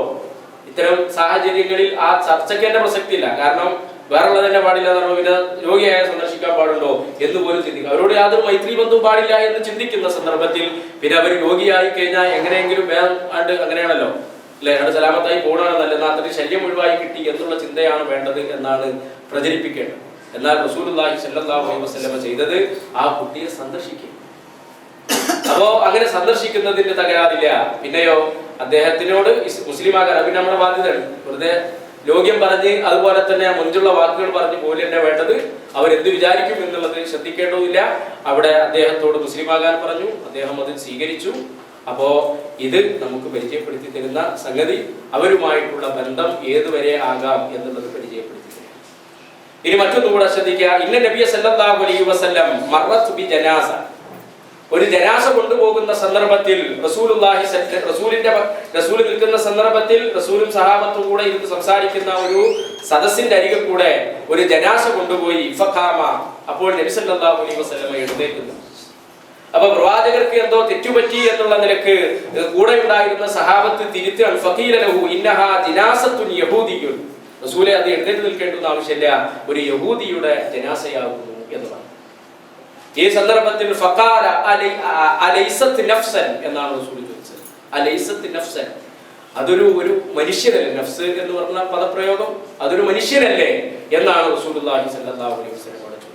ഇത്തരം സാഹചര്യങ്ങളിൽ ആ ചർച്ചയ്ക്ക് തന്നെ പ്രസക്തിയില്ല. കാരണം വേറെ തന്നെ പാടില്ല എന്ന് പറഞ്ഞാൽ പിന്നെ രോഗിയായ സന്ദർശിക്കാൻ പാടുണ്ടോ എന്ന് പോലും ചിന്തിക്കുക. അവരോട് യാതൊരു മൈത്രി ബന്ധവും പാടില്ല എന്ന് ചിന്തിക്കുന്ന സന്ദർഭത്തിൽ പിന്നെ അവർ രോഗിയായി കഴിഞ്ഞാൽ എങ്ങനെയെങ്കിലും വേണ്ട, അങ്ങനെയാണല്ലോ അല്ലെ, അവിടെ സലാമത്തായി പോകണമെന്നല്ല, എന്നാൽ അത്രയും ശല്യം ഒഴിവായി കിട്ടി എന്നുള്ള ചിന്തയാണ് വേണ്ടത് എന്നാണ് പ്രചരിപ്പിക്കേണ്ടത്. എന്നാൽ റസൂലുള്ളാഹി സ്വല്ലല്ലാഹു അലൈഹി വസല്ലം ചെയ്തത് ആ കുട്ടിയെ സന്ദർശിക്കുക. അപ്പോ അങ്ങനെ സന്ദർശിക്കുന്നതിന്റെ തകരാറില്ല. പിന്നെയോ അദ്ദേഹത്തിനോട് മുസ്ലിമാകാൻ പിന്നെ നമ്മുടെ ബാധ്യതയാണ്. വെറുതെ ലോക്യം പറഞ്ഞ് അതുപോലെ തന്നെ മുൻപുള്ള വാക്കുകൾ പറഞ്ഞ് പോലെ തന്നെ വേണ്ടത്, അവരെന്ത് വിചാരിക്കും എന്നുള്ളത് ശ്രദ്ധിക്കേണ്ടതില്ല. അവിടെ അദ്ദേഹത്തോട് മുസ്ലിമാകാൻ പറഞ്ഞു, അദ്ദേഹം അത് സ്വീകരിച്ചു. അപ്പോ ഇത് നമുക്ക് പരിചയപ്പെടുത്തി തരുന്ന സംഗതി, അവരുമായിട്ടുള്ള ബന്ധം ഏതുവരെ ആകാം എന്നുള്ളത് പരിചയപ്പെടുത്തി തരും. ഇനി മറ്റൊന്നും കൂടെ ശ്രദ്ധിക്കുക. ഇന്ന നബിയ സല്ലല്ലാഹു അലൈഹി വസല്ലം മറത്ത് ബി ജനാസ, ഒരു ജനാസ കൊണ്ടുപോകുന്ന സന്ദർഭത്തിൽ റസൂൽ നിൽക്കുന്ന സന്ദർഭത്തിൽ റസൂലും സഹാബത്തും കൂടെ ഇരുന്ന് സംസാരിക്കുന്ന ഒരു സദസ്സിന്റെ അരികിൽ കൂടെ ഒരു ജനാസ കൊണ്ടുപോയി. ഫഖാമ, അപ്പോൾ നബി സല്ലല്ലാഹു അലൈഹി വസല്ലം എഴുന്നേൽക്കുന്നു. അപ്പൊ പ്രവാചകർക്ക് എന്തോ തെറ്റുപറ്റി എന്നുള്ള നിലക്ക് കൂടെ ഉണ്ടായിരുന്ന സഹാബത്ത് തിരുത്തുകയാണ്. ഫഖീല ലഹു ഇന്നഹാ ജിനാസത്തുൻ യഹൂദിയുൻ, റസൂലെ അത് എഴുന്നേറ്റ് നിൽക്കേണ്ടുന്ന ആവശ്യമില്ല, ഒരു യഹൂദിയുടെ ജനാസയാകുന്നു എന്ന് പറഞ്ഞു. ഈ സന്ദർഭത്തിൽ ഫഖാല അലൈസത്ത് നഫ്സൻ എന്നാണ് റസൂൽ ചോദിച്ചത്. അലൈസത്ത് നഫ്സൻ, അതൊരു മനുഷ്യനല്ലേ? നഫ്സ് എന്ന് പറഞ്ഞ പദപ്രയോഗം അതൊരു മനുഷ്യനല്ലേ എന്നാണ് റസൂലുള്ളാഹി സ്വല്ലല്ലാഹു അലൈഹി വസല്ലം ചോദിച്ചത്.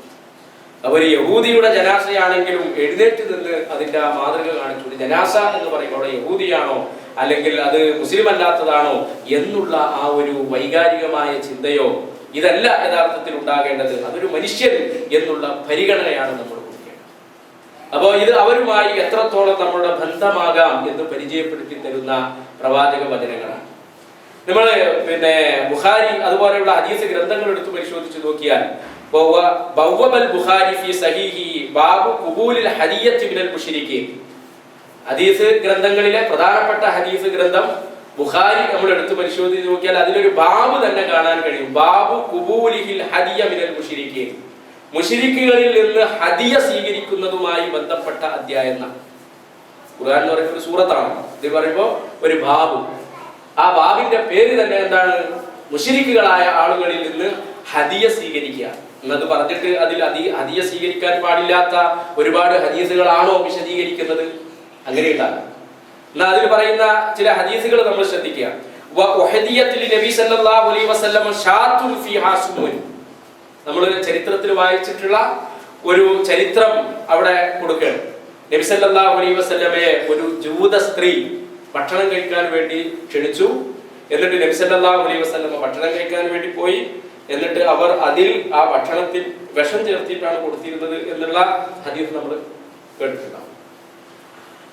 അവർ യഹൂദിയുടെ ജനാസയാണെങ്കിലും എഴുന്നേറ്റ് നിന്ന് അതിന്റെ മാതൃക കാണിച്ചു. ജനാസ എന്ന് പറയുമ്പോൾ അവിടെ യഹൂദിയാണോ അല്ലെങ്കിൽ അത് മുസ്ലിം അല്ലാത്തതാണോ എന്നുള്ള ആ ഒരു വൈകാരികമായ ചിന്തയോ ഇതല്ല യഥാർത്ഥത്തിൽ ഉണ്ടാകേണ്ടത്. അതൊരു മനുഷ്യൻ എന്നുള്ള പരിഗണനയാണ് നമ്മൾ കൊടുക്കേണ്ടത്. അപ്പോൾ ഇത് അവരുമായി എത്രത്തോളം നമ്മുടെ ബന്ധമാകാം എന്ന് പരിചയപ്പെടുത്തി തരുന്ന പ്രവാചക വചനങ്ങളാണ്. നമ്മൾ ബുഖാരി അതുപോലെയുള്ള ഹദീസ് ഗ്രന്ഥങ്ങൾ എടുത്ത് പരിശോധിച്ച് നോക്കിയാൽ ബുഖാരി ഫീ സഹീഹി ബാബു ഖുബൂലിൽ ഹദിയ്യത്തി മിനൽ മുശ്രിക്കീൻ, ഹദീസ് ഗ്രന്ഥങ്ങളിലെ പ്രധാനപ്പെട്ട ഹദീസ് ഗ്രന്ഥം ബുഖാരി നമ്മൾ എടുത്ത് പരിശോധിച്ച് നോക്കിയാൽ അതിലൊരു ബാബ് തന്നെ കാണാൻ കഴിയും. ബാബു ഖുബൂലിൽ ഹദിയ മിനൽ മുശ്രിക്കീൻ, മുശ്രിക്കുകളിൽ നിന്ന് ഹദിയ സ്വീകരിക്കുന്നതുമായി ബന്ധപ്പെട്ട അധ്യായം. ഖുർആൻ എന്ന് പറയുന്ന ഒരു സൂറത്താണ്. ഇത് പറയുമ്പോൾ ഒരു ബാബു, ആ ബാബിന്റെ പേര് തന്നെ എന്താണ്? മുശ്രിക്കുകളായ ആളുകളിൽ നിന്ന് ഹദിയ സ്വീകരിക്കുക എന്നത് പറഞ്ഞിട്ട് അതിൽ ഹദിയ സ്വീകരിക്കാൻ പാടില്ലാത്ത ഒരുപാട് ഹദീസുകളാണോ വിശദീകരിക്കുന്നത്? അങ്ങനെയുണ്ടാകും. എന്നാൽ അതിൽ പറയുന്ന ചില ഹദീസുകൾ നമ്മൾ ശ്രദ്ധിക്കുക. നമ്മൾ ചരിത്രത്തിൽ വായിച്ചിട്ടുള്ള ഒരു ചരിത്രം അവിടെ കൊടുക്കുകയാണ്. നബി സല്ലല്ലാഹു അലൈഹി വസല്ലമയെ ഒരു ജൂത സ്ത്രീ ഭക്ഷണം കഴിക്കാൻ വേണ്ടി ക്ഷണിച്ചു. എന്നിട്ട് നബി സല്ലല്ലാഹു അലൈഹി വസല്ലമ ഭക്ഷണം കഴിക്കാൻ വേണ്ടി പോയി. എന്നിട്ട് അവർ അതിൽ ആ ഭക്ഷണത്തിൽ വിഷം ചേർത്തിട്ടാണ് കൊടുത്തിരുന്നത് എന്നുള്ള ഹദീസ് നമ്മൾ കേട്ടിട്ടുണ്ടാവും.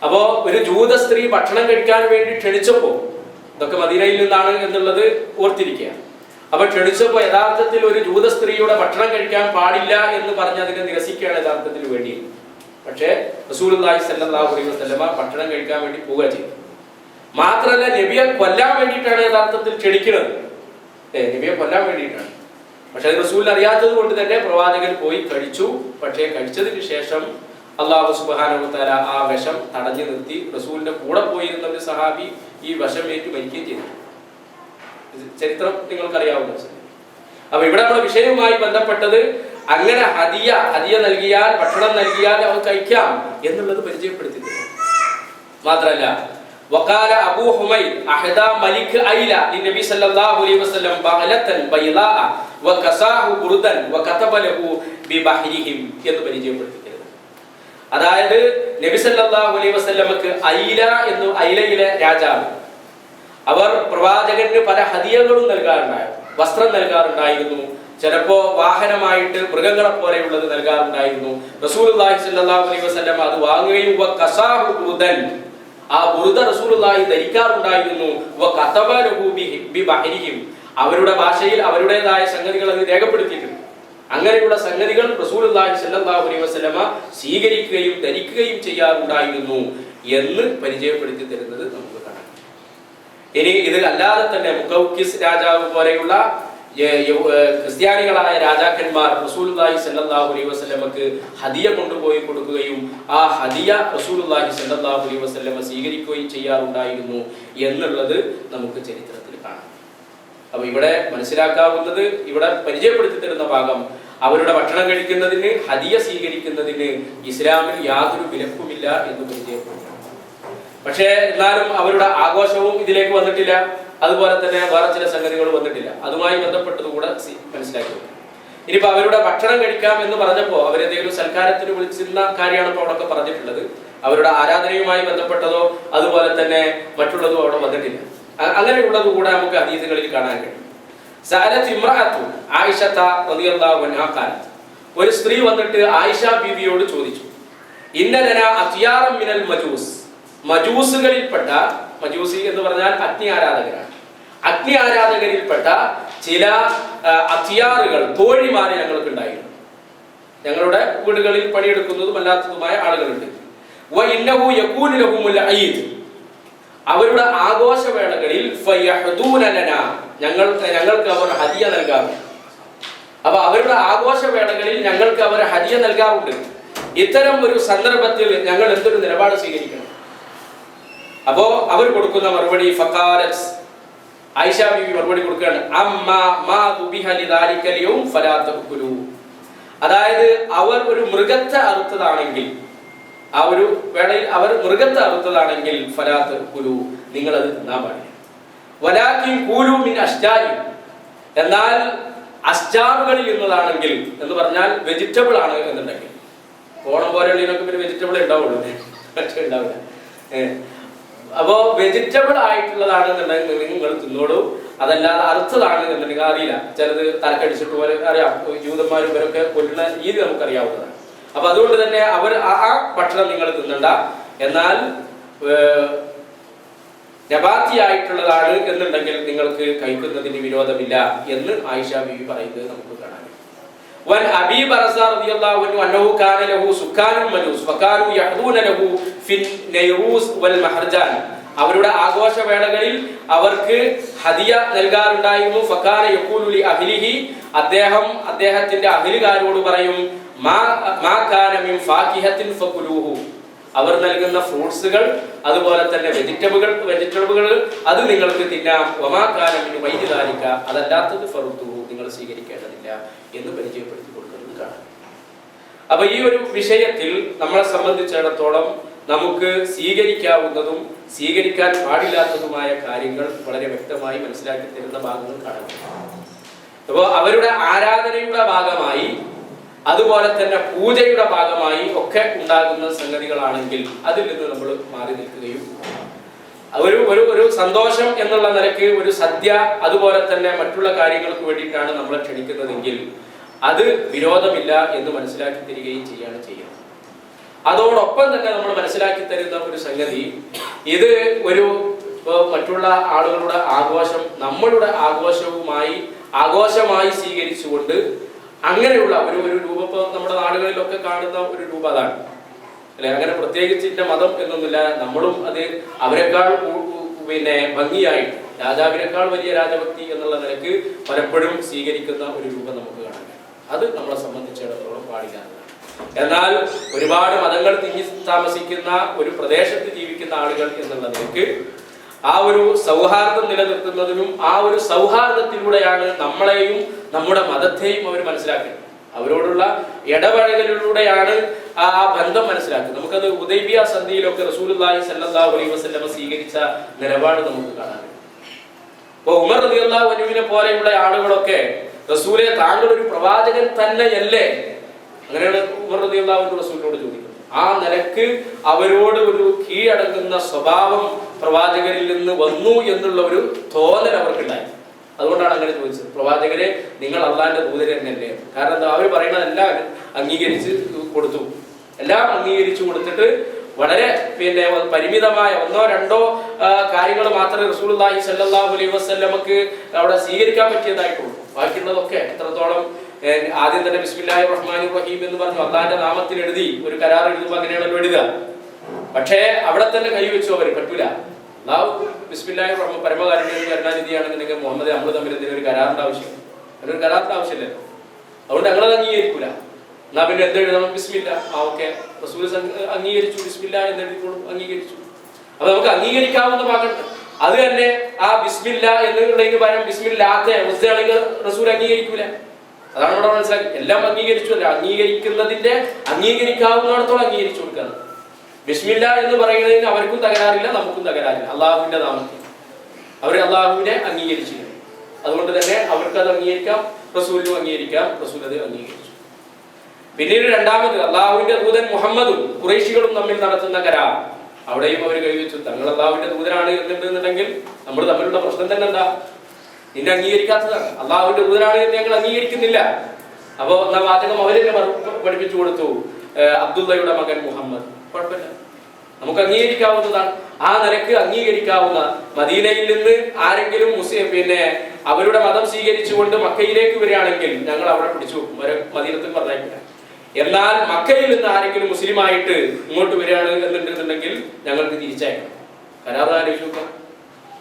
അപ്പോ ഒരു ജൂത സ്ത്രീ ഭക്ഷണം കഴിക്കാൻ വേണ്ടി ക്ഷണിച്ചപ്പോ, ഇതൊക്കെ മദീനയിൽ നിന്നാണ് എന്നുള്ളത് ഓർത്തിരിക്കുക. അപ്പൊ ക്ഷണിച്ചപ്പോ യഥാർത്ഥത്തിൽ ഒരു ജൂത സ്ത്രീയുടെ ഭക്ഷണം കഴിക്കാൻ പാടില്ല എന്ന് പറഞ്ഞ് അതിനെ നിരസിക്കുകയാണ് യഥാർത്ഥത്തിൽ വേണ്ടി. പക്ഷേ റസൂലുള്ളാഹി സ്വല്ലല്ലാഹു അലൈഹി വസല്ലമ ഭക്ഷണം കഴിക്കാൻ വേണ്ടി പോവുക ചെയ്തു. മാത്രമല്ല നബിയെ കൊല്ലാൻ വേണ്ടിയിട്ടാണ് യഥാർത്ഥത്തിൽ ക്ഷണിക്കുന്നത്. നബിയെ കൊല്ലാൻ വേണ്ടിയിട്ടാണ്. പക്ഷെ അത് റസൂൽ അറിയാത്തത് കൊണ്ട് തന്നെ പ്രവാചകൻ പോയി കഴിച്ചു. പക്ഷേ കഴിച്ചതിന് ശേഷം അല്ലാഹു സുബ്ഹാനഹു വ തആല ആ വിഷം തടഞ്ഞു നിർത്തി. റസൂലിന്റെ കൂടെ പോയിരുന്ന ഒരു സഹാബി ഈ വിഷമേറ്റ് മരിക്കുകയും ചെയ്തു. ചരിത്രം നിങ്ങൾക്കറിയാവുന്ന. അപ്പൊ ഇവിടെ നമ്മുടെ വിഷയവുമായി ബന്ധപ്പെട്ടത് അങ്ങനെ ഹദിയ നൽകിയാൽ, ഭക്ഷണം നൽകിയാൽ അവർ കഴിക്കാം എന്നുള്ളത് പരിചയപ്പെടുത്തി. മാത്രമല്ല وقال ابو حميد احدى ملك ايلا للنبي صلى الله عليه وسلم بغلة بيضاء وكساه بردا وكتب له ببحرهم എന്ന് പരിചയപ്പെടുത്തിയിരുന്നു. അതായത് നബി സല്ലല്ലാഹു അലൈഹി വസല്ലമക്ക് ഐലയിലെ രാജാവ്, അവർ പ്രവാചകന് പല ഹദിയകളും നൽകാറുണ്ടായിരുന്നു. വസ്ത്രം നൽകാറുണ്ടായിരുന്നു, ചിലപ്പോ വാഹനമായിട്ട് മൃഗങ്ങളെ പോലെയുള്ളത് നൽകാറുണ്ടായിരുന്നു. റസൂലുള്ളാഹി സ്വല്ലല്ലാഹു അലൈഹി വസല്ലം അത് വാങ്ങുകയും വകസാഹു ബുർദൻ, ആ ബുർദ റസൂലുള്ളാഹി ധരിക്കാറുണ്ടായിരുന്നു. വകതബ ലഹു ബിബഹരിഹിം, അവരുടെ ഭാഷയിൽ അവരുടേതായ സംഗതികൾ അത് രേഖപ്പെടുത്തിയിട്ടുണ്ട്. അങ്ങനെയുള്ള സംഗതികൾ റസൂലുള്ളാഹി സ്വല്ലല്ലാഹു അലൈഹി വസല്ലമ സ്വീകരിക്കുകയും ധരിക്കുകയും ചെയ്യാറുണ്ടായിരുന്നു എന്ന് പരിചയപ്പെടുത്തി തരുന്നത് നമുക്ക് കാണാം. ഇനി ഇത് അല്ലാതെ തന്നെ മുഖൗഖിസ് രാജാവ് പോലെയുള്ള ക്രിസ്ത്യാനികളായ രാജാക്കന്മാർ റസൂലുള്ളാഹി സ്വല്ലല്ലാഹു അലൈഹി വസല്ലമക്ക് ഹദിയ കൊണ്ടുപോയി കൊടുക്കുകയും ആ ഹദിയ റസൂലുള്ളാഹി സ്വല്ലല്ലാഹു അലൈഹി വസല്ലമ സ്വീകരിക്കുകയും ചെയ്യാറുണ്ടായിരുന്നു എന്നുള്ളത് നമുക്ക് ചരിത്രത്തിൽ കാണാം. അപ്പൊ ഇവിടെ മനസ്സിലാക്കാവുന്നത്, ഇവിടെ പരിചയപ്പെടുത്തി തരുന്ന ഭാഗം, അവരുടെ ഭക്ഷണം കഴിക്കുന്നതിന്, ഹദിയ സ്വീകരിക്കുന്നതിന് ഇസ്ലാമിൽ യാതൊരു വിലക്കുമില്ല എന്ന് പരിചയപ്പെടുത്തുന്നു. പക്ഷേ എന്നാലും അവരുടെ ആഘോഷവും ഇതിലേക്ക് വന്നിട്ടില്ല. അതുപോലെ തന്നെ വേറെ ചില സംഗതികൾ വന്നിട്ടില്ല. അതുമായി ബന്ധപ്പെട്ടത് കൂടെ മനസ്സിലാക്കി. ഇനിയിപ്പോ അവരുടെ ഭക്ഷണം കഴിക്കാം എന്ന് പറഞ്ഞപ്പോ അവരെന്തെങ്കിലും സൽക്കാരത്തിന് വിളിച്ചിരുന്ന കാര്യമാണ് ഇപ്പോൾ അവിടെ പറഞ്ഞിട്ടുള്ളത്. അവരുടെ ആരാധനയുമായി ബന്ധപ്പെട്ടതോ അതുപോലെ തന്നെ മറ്റുള്ളതോ അവിടെ വന്നിട്ടില്ല. അങ്ങനെയുള്ളത് കൂടെ നമുക്ക് ഹദീസുകളിൽ കാണാൻ കഴിയും. സഅലത് ഇംറഅതു ആയിഷത റളിയല്ലാഹു അൻഹാ ഖാലത്, ഒരു സ്ത്രീ വന്നിട്ട് ആയിഷ ബീവിയോട് ചോദിച്ചു, ഇന്നലനാ അത്യാറം മിനൽ മജൂസ്, മജൂസുകളിൽപ്പെട്ട, മജൂസി എന്ന് പറഞ്ഞാൽ അഗ്നി ആരാധകരാണ്, അഗ്നി ആരാധകരിൽപ്പെട്ട ചില അത്യാറുകൾ, തോഴിമാരെ ഞങ്ങൾക്ക് ഉണ്ടായിരുന്നു. ഞങ്ങളുടെ വീടുകളിൽ പണിയെടുക്കുന്നതും അല്ലാത്തതുമായ ആളുകളുണ്ട്. വ ഇന്നഹു യകൂനു ലഹുമുൽ ഈദ്, അവരുടെ ആഘോഷവേളകളിൽ ഫയഹദൂന ലനാ, ഞങ്ങൾക്ക് അവർ ഹദിയ നൽകാറുണ്ട്. അപ്പൊ അവരുടെ ആഘോഷവേളകളിൽ ഞങ്ങൾക്ക് അവർ ഹദിയ നൽകാറുണ്ട്. ഇത്തരം ഒരു സന്ദർഭത്തിൽ ഞങ്ങൾ എന്തൊരു നിലപാട് സ്വീകരിക്കണം? അപ്പോ അവർ കൊടുക്കുന്ന മറുപടി ഫഖാലത്, ആയിഷ ബീവി മറുപടി കൊടുക്കുകയാണ്, അമ്മാ മാ ദുബിഹ ലിദാലിക യൗം ഫലാ തഅകുലു. അതായത് അവർ ഒരു മൃഗത്തെ അറുത്തതാണെങ്കിൽ, ആ ഒരു വേളയിൽ അവർ മൃഗത്തെ അറുത്തതാണെങ്കിൽ ഫലാ തഅകുലു, നിങ്ങൾ അത് തിന്നാൻ പാടില്ല. വലാകിൻ ഖൂലു മിൻ അഷ്ജാരി, എന്നാൽ അഷ്ജാറുകളിൽ നിന്നതാണെങ്കിൽ എന്ന് പറഞ്ഞാൽ വെജിറ്റബിൾ ആണ് എന്നുണ്ടെങ്കിൽ, ഓണം പോലെയുള്ളതിനൊക്കെ പിന്നെ വെജിറ്റബിൾ ഉണ്ടാവുള്ളൂ, പക്ഷെ ഉണ്ടാവില്ല. അപ്പോ വെജിറ്റബിൾ ആയിട്ടുള്ളതാണെന്നുണ്ടെങ്കിൽ നിങ്ങൾ തിന്നോളൂ, അതല്ലാതെ അറുത്തതാണ് എന്നുണ്ടെങ്കിൽ അറിയില്ല. ചിലത് തലക്കടിച്ചിട്ട് പോലെ അറിയാം, ജൂതന്മാരും ഇവരൊക്കെ കൊല്ലുന്ന രീതി നമുക്കറിയാവുന്നതാണ്. അപ്പൊ അതുകൊണ്ട് തന്നെ അവർ ആ ഭക്ഷണം നിങ്ങൾ തിന്നണ്ട, എന്നാൽ നബാത്തിയായിട്ടുള്ളതാണ് എന്നുണ്ടെങ്കിൽ നിങ്ങൾക്ക് കഴിക്കുന്നതിന് വിരോധമില്ല എന്ന് ആയിഷ ബീവി പറയുന്നത് നമുക്ക് കാണാം. വൻ അബീ ബർസ റളിയല്ലാഹു അൻഹു അന്നഹു കാന ലഹു സുക്കാനുൻ മജൂസ് ഫകാനു യഹ്ദൂന ലഹു ഫിൻ നൈറൂസ് വൽ മഹർജാൻ, അവരുടെ ആഘോഷവേളകളിൽ അവർക്ക് ഹദിയ നൽകാറുണ്ടായിരുന്നു. ഫകാന യഖൂലു ലി അഹ്ലിഹി, അദ്ദേഹത്തിന്റെ അഹ്ലുകാരോട് പറയും, മാ കാന മിൻ ഫാകിഹത്തിൻ ഫകുലൂഹു, അവർ നൽകുന്ന ഫ്രൂട്ട്സുകൾ അതുപോലെ തന്നെ വെജിറ്റബിളുകൾ അത് നിങ്ങൾക്ക് തിന്നാം. വമാ കാന മിൻ ഗൈരി ദാലിക, അതല്ലാത്തത് ഫറുദ്ദൂഹു, നിങ്ങൾ സ്വീകരിക്കേണ്ടതില്ല എന്ന് പരിചയപ്പെടുത്തി കൊടുക്കുന്നത് കാണാം. അപ്പൊ ഈ ഒരു വിഷയത്തിൽ നമ്മളെ സംബന്ധിച്ചിടത്തോളം നമുക്ക് സ്വീകരിക്കാവുന്നതും സ്വീകരിക്കാൻ പാടില്ലാത്തതുമായ കാര്യങ്ങൾ വളരെ വ്യക്തമായി മനസ്സിലാക്കി തരുന്ന ഭാഗങ്ങൾ കാണാം. അപ്പോ അവരുടെ ആരാധനയുടെ ഭാഗമായി അതുപോലെ തന്നെ പൂജയുടെ ഭാഗമായി ഒക്കെ ഉണ്ടാകുന്ന സംഗതികളാണെങ്കിൽ അതിൽ നിന്ന് നമ്മൾ മാറി നിൽക്കുകയും ഒരു സന്തോഷം എന്നുള്ള നിലയ്ക്ക് ഒരു സദ്യ അതുപോലെ തന്നെ മറ്റുള്ള കാര്യങ്ങൾക്ക് വേണ്ടിയിട്ടാണ് നമ്മളെ ക്ഷണിക്കുന്നതെങ്കിൽ അത് വിരോധമില്ല എന്ന് മനസ്സിലാക്കി തരികയും ചെയ്യാണ് ചെയ്യുന്നത്. അതോടൊപ്പം തന്നെ നമ്മൾ മനസ്സിലാക്കി തരുന്ന ഒരു സംഗതി, ഇത് ഒരു മറ്റുള്ള ആളുകളുടെ ആഘോഷം നമ്മളുടെ ആഘോഷമായി സ്വീകരിച്ചുകൊണ്ട് അങ്ങനെയുള്ള ഒരു രൂപം ഇപ്പൊ നമ്മുടെ നാടുകളിലൊക്കെ കാണുന്ന ഒരു രൂപം അതാണ് അല്ലെ. അങ്ങനെ പ്രത്യേകിച്ച് മതം എന്നൊന്നുമില്ല, നമ്മളും അത് അവരെക്കാൾ ഭംഗിയായിട്ട് രാജാവിനേക്കാൾ വലിയ രാജഭക്തി എന്നുള്ള നിലക്ക് പലപ്പോഴും സ്വീകരിക്കുന്ന ഒരു രൂപം നമുക്ക് കാണാം. അത് നമ്മളെ സംബന്ധിച്ചിടത്തോളം പാടില്ലാത്തതാണ്. എന്നാൽ ഒരുപാട് മതങ്ങൾ തിങ്ങി താമസിക്കുന്ന ഒരു പ്രദേശത്ത് ജീവിക്കുന്ന ആളുകൾ എന്നുള്ള നിലക്ക് ആ ഒരു സൗഹാർദ്ദം നിലനിർത്തുന്നതിനും ആ ഒരു സൗഹാർദ്ദത്തിലൂടെയാണ് നമ്മളെയും നമ്മുടെ മതത്തെയും അവർ മനസ്സിലാക്കുന്നത്. അവരോടുള്ള ഇടപഴകലിലൂടെയാണ് ആ ബന്ധം മനസ്സിലാക്കുന്നത്. നമുക്കത് ഹുദൈബിയ സന്ധിയിലൊക്കെ റസൂലുള്ളാഹി സ്വല്ലല്ലാഹു അലൈഹി വസല്ലം സ്വീകരിച്ച നിലപാട് നമുക്ക് കാണാൻ. ഇപ്പൊ ഉമർ റളിയല്ലാഹു അൻഹുവിനെ പോലെയുള്ള ആളുകളൊക്കെ റസൂലെ താങ്കൾ ഒരു പ്രവാചകൻ തന്നെയല്ലേ, അങ്ങനെയാണ് ഉമർ റളിയല്ലാഹു അൻഹു റസൂലിനോട് ചോദിക്കുന്നത്. ആ നിലക്ക് അവരോട് ഒരു കീഴടങ്ങുന്ന സ്വഭാവം പ്രവാചകരിൽ നിന്ന് വന്നു എന്നുള്ള ഒരു തോന്നൽ അവർക്കുണ്ടായി. അതുകൊണ്ടാണ് അങ്ങനെ ചോദിച്ചത്, പ്രവാചകരെ നിങ്ങൾ അള്ളാന്റെ ദൂതര് തന്നെയല്ലേ? കാരണം എന്താ, അവർ പറയുന്നതെല്ലാം അംഗീകരിച്ച് കൊടുത്തു. എല്ലാം അംഗീകരിച്ചു കൊടുത്തിട്ട് വളരെ പരിമിതമായ ഒന്നോ രണ്ടോ കാര്യങ്ങൾ മാത്രമേ റസൂലുള്ളാഹി സ്വല്ലല്ലാഹു അലൈഹി വസല്ലമക്ക് അവിടെ സ്വീകരിക്കാൻ പറ്റിയതായിട്ടുള്ളൂ. ബാക്കിയുള്ളതൊക്കെ എത്രത്തോളം ആദ്യം തന്നെ ബിസ്മില്ലാഹിർ റഹ്മാനിർ റഹീം എന്ന് പറഞ്ഞു അള്ളാന്റെ നാമത്തിൽ എഴുതി ഒരു കരാർ എഴുതുമ്പോൾ അങ്ങനെയാണല്ലോ എഴുതുക. പക്ഷേ അവിടെ തന്നെ കൈവച്ചു അവർ പറ്റൂല. അല്ലാഹു ബിസ്മില്ലാഹിർ റഹ്മാൻ പരമകാരുണ്യ കരുണാനിധിയാണെന്നുണ്ടെങ്കിൽ മുഹമ്മദ് നമ്മൾ തമ്മിൽ എന്തെങ്കിലും ഒരു കരാറിന്റെ ആവശ്യം, അതിനൊരു കരാറിന്റെ ആവശ്യമില്ല. അതുകൊണ്ട് ഞങ്ങളത് അംഗീകരിക്കൂല. എന്നാ പിന്നെ എന്തെഴുതണം? ബിസ്മില്ല. ഓക്കെ, റസൂൽ അംഗീകരിച്ചു, ബിസ്മില്ല എന്ന് എഴുതിക്കോളും, അംഗീകരിച്ചു. അപ്പൊ നമുക്ക് അംഗീകരിക്കാവുന്ന ഭാഗമുണ്ട്. അത് തന്നെ ആ ബിസ്മില്ല എന്നുള്ളതിന് പകരം ബിസ്മില്ലാത്ത അവസ്ഥയാണെങ്കിൽ റസൂൽ അംഗീകരിക്കൂല. അതാണ് ഇവിടെ മനസ്സിലാക്കി. എല്ലാം അംഗീകരിച്ചു അല്ല, അംഗീകരിക്കാവുന്നിടത്തോളം അംഗീകരിച്ചു കൊടുക്കാണ്. ബിസ്മില്ല എന്ന് പറയുന്നതിന് അവർക്കും തകരാറില്ല, നമുക്കും തകരാറില്ല. അള്ളാഹുവിന്റെ നാമത്തിൽ അവർ അള്ളാഹുവിനെ അംഗീകരിച്ചില്ല. അതുകൊണ്ട് തന്നെ അവർക്ക് അത് അംഗീകരിക്കാം, റസൂലിനും അംഗീകരിക്കാം. റസൂൽ അത് അംഗീകരിച്ചു. പിന്നീട് രണ്ടാമത് അള്ളാഹുവിന്റെ ദൂതൻ മുഹമ്മദും ഖുറൈശികളും തമ്മിൽ നടത്തുന്ന കരാർ, അവിടെയും അവർ കൈവച്ചു. തങ്ങൾ അള്ളാഹുവിന്റെ ദൂതനാണ് എന്നുണ്ടെന്നുണ്ടെങ്കിൽ നമ്മൾ തമ്മിലുള്ള പ്രശ്നം തന്നെ എന്താ? നിന്നെ അംഗീകരിക്കാത്തതാണ്. അള്ളാഹുവിന്റെ ദൂതനാണ് എന്ന് ഞങ്ങൾ അംഗീകരിക്കുന്നില്ല. അപ്പോ എന്നാ വാചകം അവരെന്നെ പഠിപ്പിച്ചു കൊടുത്തു, അബ്ദുള്ളയുടെ മകൻ മുഹമ്മദ്. കുഴപ്പമില്ല, നമുക്ക് അംഗീകരിക്കാവുന്നതാണ്. ആ നിലക്ക് അംഗീകരിക്കാവുന്ന മദീനയിൽ നിന്ന് ആരെങ്കിലും അവരുടെ മതം സ്വീകരിച്ചുകൊണ്ട് മക്കയിലേക്ക് വരികയാണെങ്കിൽ ഞങ്ങൾ അവിടെ പിടിച്ചു മദീനത്തിൽ പറഞ്ഞേക്കില്ല. എന്നാൽ മക്കയിൽ നിന്ന് ആരെങ്കിലും മുസ്ലിമായിട്ട് ഇങ്ങോട്ട് വരികയാണ് എന്നുണ്ടെന്നുണ്ടെങ്കിൽ ഞങ്ങൾക്ക് തിരിച്ചയക്കണം. കരാർ ആലോചിക്കാം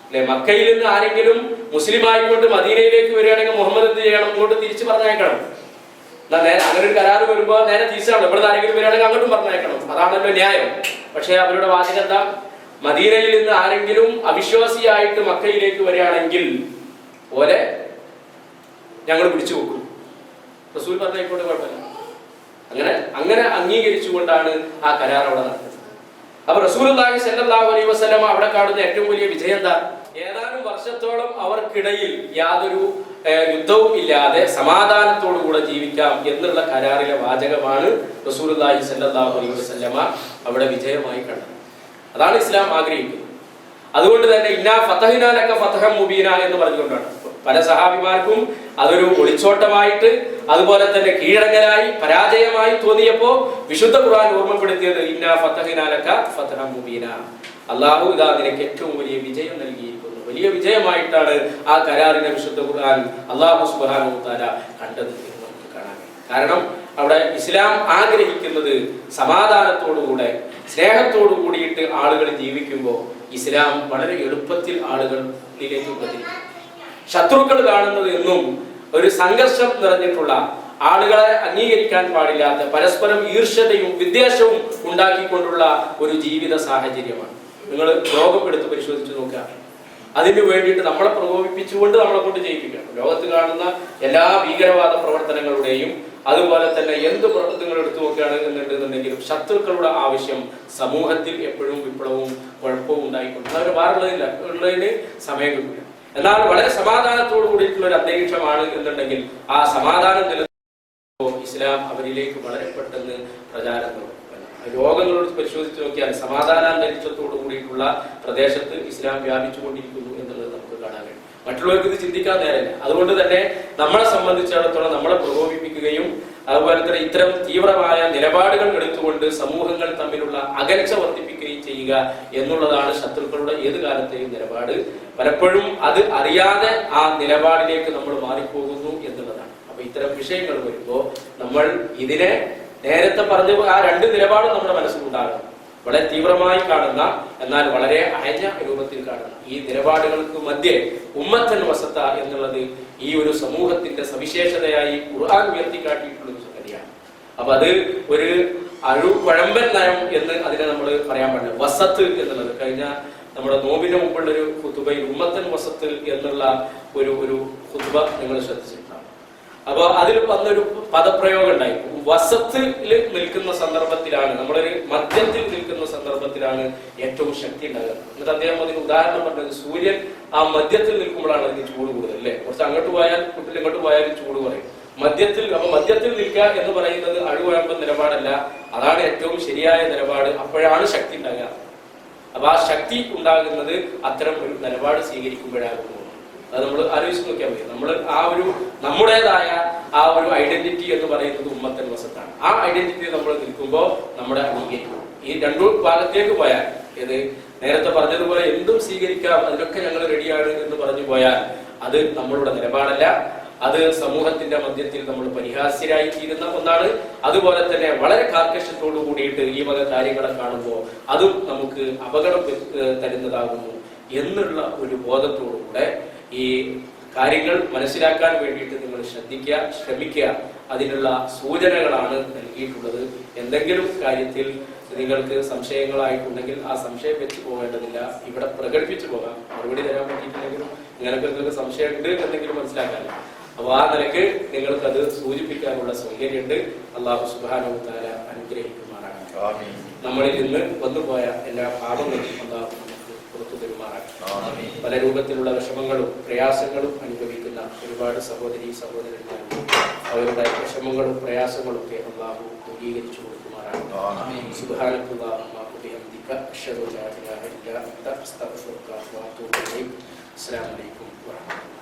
അല്ലെ? മക്കയിൽ നിന്ന് ആരെങ്കിലും മുസ്ലിം ആയിക്കൊണ്ട് മദീനയിലേക്ക് വരികയാണെങ്കിൽ മുഹമ്മദ് എന്ത് ചെയ്യണം? ഇങ്ങോട്ട് തിരിച്ചു പറഞ്ഞയക്കണം. എന്നാൽ നേരെ അങ്ങനെ ഒരു കരാറ് വരുമ്പോൾ നേരെ തിരിച്ചാണ്. ഇവിടെ ആരെങ്കിലും വരികയാണെങ്കിൽ അങ്ങോട്ടും പറഞ്ഞേക്കണം, അതാണല്ലോ ന്യായം. പക്ഷേ അവരുടെ വാചകം എന്താ? മദീനയിൽ നിന്ന് ആരെങ്കിലും അവിശ്വാസിയായിട്ട് മക്കയിലേക്ക് വരികയാണെങ്കിൽ ഓരെ ഞങ്ങൾ പിടിച്ചു വെക്കും. റസൂൽ പറഞ്ഞായിക്കോട്ടെ, കുഴപ്പമില്ല. അങ്ങനെ അംഗീകരിച്ചുകൊണ്ടാണ് ആ കരാർ അവിടെ നടക്കുന്നത്. അപ്പൊ റസൂലുള്ളാഹി സ്വല്ലല്ലാഹു അലൈഹി വസല്ലം അവിടെ കാണുന്ന ഏറ്റവും വലിയ വിജയം എന്താ? ഏതാനും വർഷത്തോളം അവർക്കിടയിൽ യാതൊരു യുദ്ധവും ഇല്ലാതെ സമാധാനത്തോടുകൂടെ ജീവിക്കാം എന്നുള്ള കരാറിലെ വാചകമാണ് റസൂലുള്ളാഹി സ്വല്ലല്ലാഹു അലൈഹി വസല്ലം അവിടെ വിജയമായി കണ്ടത്. അതാണ് ഇസ്ലാം ആഗ്രഹിക്കുന്നത്. അതുകൊണ്ട് തന്നെ ഇന്നാ ഫതഹ്നാ ലക ഫതഹൻ മുബീന എന്ന് പറഞ്ഞുകൊണ്ടാണ് പല സഹാബിമാർക്കും അതൊരു ഒളിച്ചോട്ടമായിട്ട്, അതുപോലെ തന്നെ കീഴടങ്ങലായി, പരാജയമായി തോന്നിയപ്പോ വിശുദ്ധ ഖുർആൻ ഓർമ്മപ്പെടുത്തിയത് ഇന്നാ ഫതഹ്നാ ലക ഫതഹൻ മുബീന, അല്ലാഹു ഇതാ നിനക്ക് ഏറ്റവും വലിയ വിജയം നൽകിയിരിക്കുന്നു. വലിയ വിജയമായിട്ടാണ് ആ കരാറിനെ വിശുദ്ധ ഖുർആൻ അല്ലാഹു സുബ്ഹാനഹു വ തആല കണ്ടത് എന്ന് നമുക്ക് കാണാൻ കഴിയും. കാരണം അവിടെ ഇസ്ലാം ആഗ്രഹിക്കുന്നത് സമാധാനത്തോടുകൂടെ സ്നേഹത്തോടു കൂടിയിട്ട് ആളുകൾ ജീവിക്കുമ്പോൾ ഇസ്ലാം വളരെ എളുപ്പത്തിൽ ആളുകളിലേക്ക് ഉപകരിക്കും. ശത്രുക്കൾ കാണുന്നത് എന്നും ഒരു സംഘർഷം നിറഞ്ഞിട്ടുള്ള, ആളുകളെ അംഗീകരിക്കാൻ പാടില്ലാത്ത, പരസ്പരം ഈർഷ്യതയും വിദ്വേഷവും ഉണ്ടാക്കിക്കൊണ്ടുള്ള ഒരു ജീവിത സാഹചര്യമാണ്. നിങ്ങൾ ലോകം എടുത്ത് പരിശോധിച്ച് നോക്കുക. അതിനു വേണ്ടിയിട്ട് നമ്മളെ പ്രകോപിപ്പിച്ചുകൊണ്ട് നമ്മളെ കൊണ്ട് ചെയ്യിപ്പിക്കണം. ലോകത്ത് കാണുന്ന എല്ലാ ഭീകരവാദ പ്രവർത്തനങ്ങളുടെയും അതുപോലെ തന്നെ എന്ത് പ്രവർത്തനങ്ങൾ എടുത്തു നോക്കുകയാണ് എന്നുണ്ടെന്നുണ്ടെങ്കിലും ശത്രുക്കളുടെ ആവശ്യം സമൂഹത്തിൽ എപ്പോഴും വിപ്ലവവും കുഴപ്പവും ഉണ്ടായിക്കൊണ്ട് അവർ ഉള്ളതിന് സമയം കിട്ടില്ല. എന്നാൽ വളരെ സമാധാനത്തോടു കൂടിയിട്ടുള്ള ഒരു അന്തരീക്ഷമാണ് എന്നുണ്ടെങ്കിൽ ആ സമാധാനം നിലനിൽക്കുമ്പോൾ ഇസ്ലാം അവരിലേക്ക് വളരെ പെട്ടെന്ന് പ്രചാരം തുടങ്ങും. ലോകങ്ങളോട് പരിശോധിച്ച് നോക്കിയാൽ സമാധാനാന്തരീക്ഷത്തോടു കൂടിയിട്ടുള്ള പ്രദേശത്ത് ഇസ്ലാം വ്യാപിച്ചുകൊണ്ടിരിക്കുന്നു എന്നുള്ളത് നമുക്ക് കാണാൻ കഴിയും. മറ്റുള്ളവർക്ക് ഇത് ചിന്തിക്കാൻ നേരമില്ല. അതുകൊണ്ട് തന്നെ നമ്മളെ സംബന്ധിച്ചിടത്തോളം നമ്മളെ പ്രകോപിപ്പിക്കുകയും അതുപോലെ തന്നെ ഇത്തരം തീവ്രമായ നിലപാടുകൾ എടുത്തുകൊണ്ട് സമൂഹങ്ങൾ തമ്മിലുള്ള അകൽച്ച വർദ്ധിപ്പിക്കുകയും ചെയ്യുക എന്നുള്ളതാണ് ശത്രുക്കളുടെ ഏത് കാലത്തെയും നിലപാട്. പലപ്പോഴും അത് അറിയാതെ ആ നിലപാടിലേക്ക് നമ്മൾ മാറിപ്പോകുന്നു എന്നുള്ളതാണ്. അപ്പൊ ഇത്തരം വിഷയങ്ങൾ വരുമ്പോൾ നമ്മൾ ഇതിനെ നേരത്തെ പറഞ്ഞ ആ രണ്ട് നിലപാടും നമ്മുടെ മനസ്സിലുണ്ടാകണം. വളരെ തീവ്രമായി കാണുന്ന എന്നാൽ വളരെ അയഞ്ഞ രൂപത്തിൽ കാണുന്ന ഈ നിലപാടുകൾക്ക് മധ്യേ ഉമ്മത്തൻ വസത്ത എന്നുള്ളത് ഈ ഒരു സമൂഹത്തിന്റെ സവിശേഷതയായി ഖുർആൻ ഉയർത്തിക്കാട്ടിയിട്ടുള്ള ഒരു സംഗതിയാണ്. അപ്പൊ അത് ഒരു കുഴമ്പൻ നയം എന്ന് അതിനെ നമ്മൾ പറയാൻ പാടില്ല. വസത്ത് എന്നുള്ളത് കഴിഞ്ഞ നമ്മുടെ നോമ്പിന് മുമ്പുള്ള ഒരു ഖുതുബയിൽ ഉമ്മത്തൻ വസത്ത് എന്നുള്ള ഒരു ഖുതുബ നിങ്ങൾ ശ്രദ്ധിച്ചിട്ടുണ്ടാകും. അപ്പൊ അതിൽ വന്നൊരു പദപ്രയോഗം ഉണ്ടായി. വസത്തിൽ നിൽക്കുന്ന സന്ദർഭത്തിലാണ്, നമ്മളൊരു മധ്യത്തിൽ നിൽക്കുന്ന സന്ദർഭത്തിലാണ് ഏറ്റവും ശക്തി ഉണ്ടാകുക. എന്നിട്ട് അദ്ദേഹം അതിന് ഉദാഹരണം പറഞ്ഞത് സൂര്യൻ ആ മധ്യത്തിൽ നിൽക്കുമ്പോഴാണ് അതിന് ചൂട് കൂടുതൽ അല്ലെ. കുറച്ച് അങ്ങോട്ട് പോയാൽ കുട്ടിൽ ഇങ്ങോട്ട് പോയാലും ചൂട് കുറയും. മധ്യത്തിൽ നിൽക്കുക എന്ന് പറയുന്നത് അഴുകുഴമ്പൻ നിലപാടല്ല, അതാണ് ഏറ്റവും ശരിയായ നിലപാട്. അപ്പോഴാണ് ശക്തി ഉണ്ടാകുക. അപ്പൊ ആ ശക്തി ഉണ്ടാകുന്നത് അത്തരം ഒരു നിലപാട് സ്വീകരിക്കുമ്പോഴാകുന്നു. അത് നമ്മൾ ആലോചിച്ച് നോക്കിയാൽ മതി. നമ്മൾ ആ ഒരു നമ്മുടേതായ ആ ഒരു ഐഡന്റിറ്റി എന്ന് പറയുന്നത് ഉമ്മത്തൻ വസത്താണ്. ആ ഐഡന്റിറ്റി നമ്മൾ നിൽക്കുമ്പോൾ നമ്മുടെ അംഗീകരിക്കും. ഈ രണ്ടു ഭാഗത്തേക്ക് പോയാൽ, ഇത് നേരത്തെ പറഞ്ഞതുപോലെ എന്തും സ്വീകരിക്കാം, അതിനൊക്കെ ഞങ്ങൾ റെഡിയാണ് എന്ന് പറഞ്ഞു പോയാൽ അത് നമ്മളുടെ നിലപാടല്ല. അത് സമൂഹത്തിന്റെ മധ്യത്തിൽ നമ്മൾ പരിഹാസ്യരായി തീരുന്ന ഒന്നാണ്. അതുപോലെ തന്നെ വളരെ കാർക്കശ്യത്തോടു കൂടിയിട്ട് ഈ വക കാര്യങ്ങളെ കാണുമ്പോൾ അതും നമുക്ക് അപകടം തരുന്നതാകുന്നു എന്നുള്ള ഒരു ബോധത്തോടുകൂടെ ഈ കാര്യങ്ങൾ മനസ്സിലാക്കാൻ വേണ്ടിയിട്ട് നിങ്ങൾ ശ്രമിക്കുക. അതിനുള്ള സൂചനകളാണ് നൽകിയിട്ടുള്ളത്. എന്തെങ്കിലും കാര്യത്തിൽ നിങ്ങൾക്ക് സംശയങ്ങളായിട്ടുണ്ടെങ്കിൽ ആ സംശയം വെച്ച് പോകേണ്ടതില്ല, ഇവിടെ പ്രകടിപ്പിച്ചു പോകാം. മറുപടി തരാൻ പറ്റിയിട്ടില്ലെങ്കിലും നിങ്ങൾക്ക് സംശയം ഉണ്ട് എന്നെങ്കിലും മനസ്സിലാക്കാൻ. അപ്പൊ ആ നിലക്ക് നിങ്ങൾക്കത് സൂചിപ്പിക്കാനുള്ള സൗകര്യമുണ്ട്. അല്ലാഹു സുബ്ഹാനഹു വ തആല അനുഗ്രഹിക്കുമാറാകട്ടെ. നമ്മളിൽ നിന്ന് വന്നുപോയ എല്ലാ പാപങ്ങളും അല്ലാഹു നമുക്ക് പുറത്തു തരുമാറാകട്ടെ. പല രൂപത്തിലുള്ള വിഷമങ്ങളും പ്രയാസങ്ങളും അനുഭവിക്കുന്ന ഒരുപാട് സഹോദരി സഹോദരന്മാരും അവരുടെ വിഷമങ്ങളും പ്രയാസങ്ങളും ഒക്കെ അല്ലാഹു ദൂരീകരിച്ചു കൊടുക്കുമാറാകട്ടെ. സുബ്ഹാനല്ലാഹി വബിഹംദിക അശ്ഹദു അല്ലാ ഇലാഹ ഇല്ലാ അൻത അസ്തഗ്ഫിറുക വ അത്തൂബു ഇലൈക്. അസ്സലാമു അലൈക്കും വറഹ്മത്തുള്ളാഹി.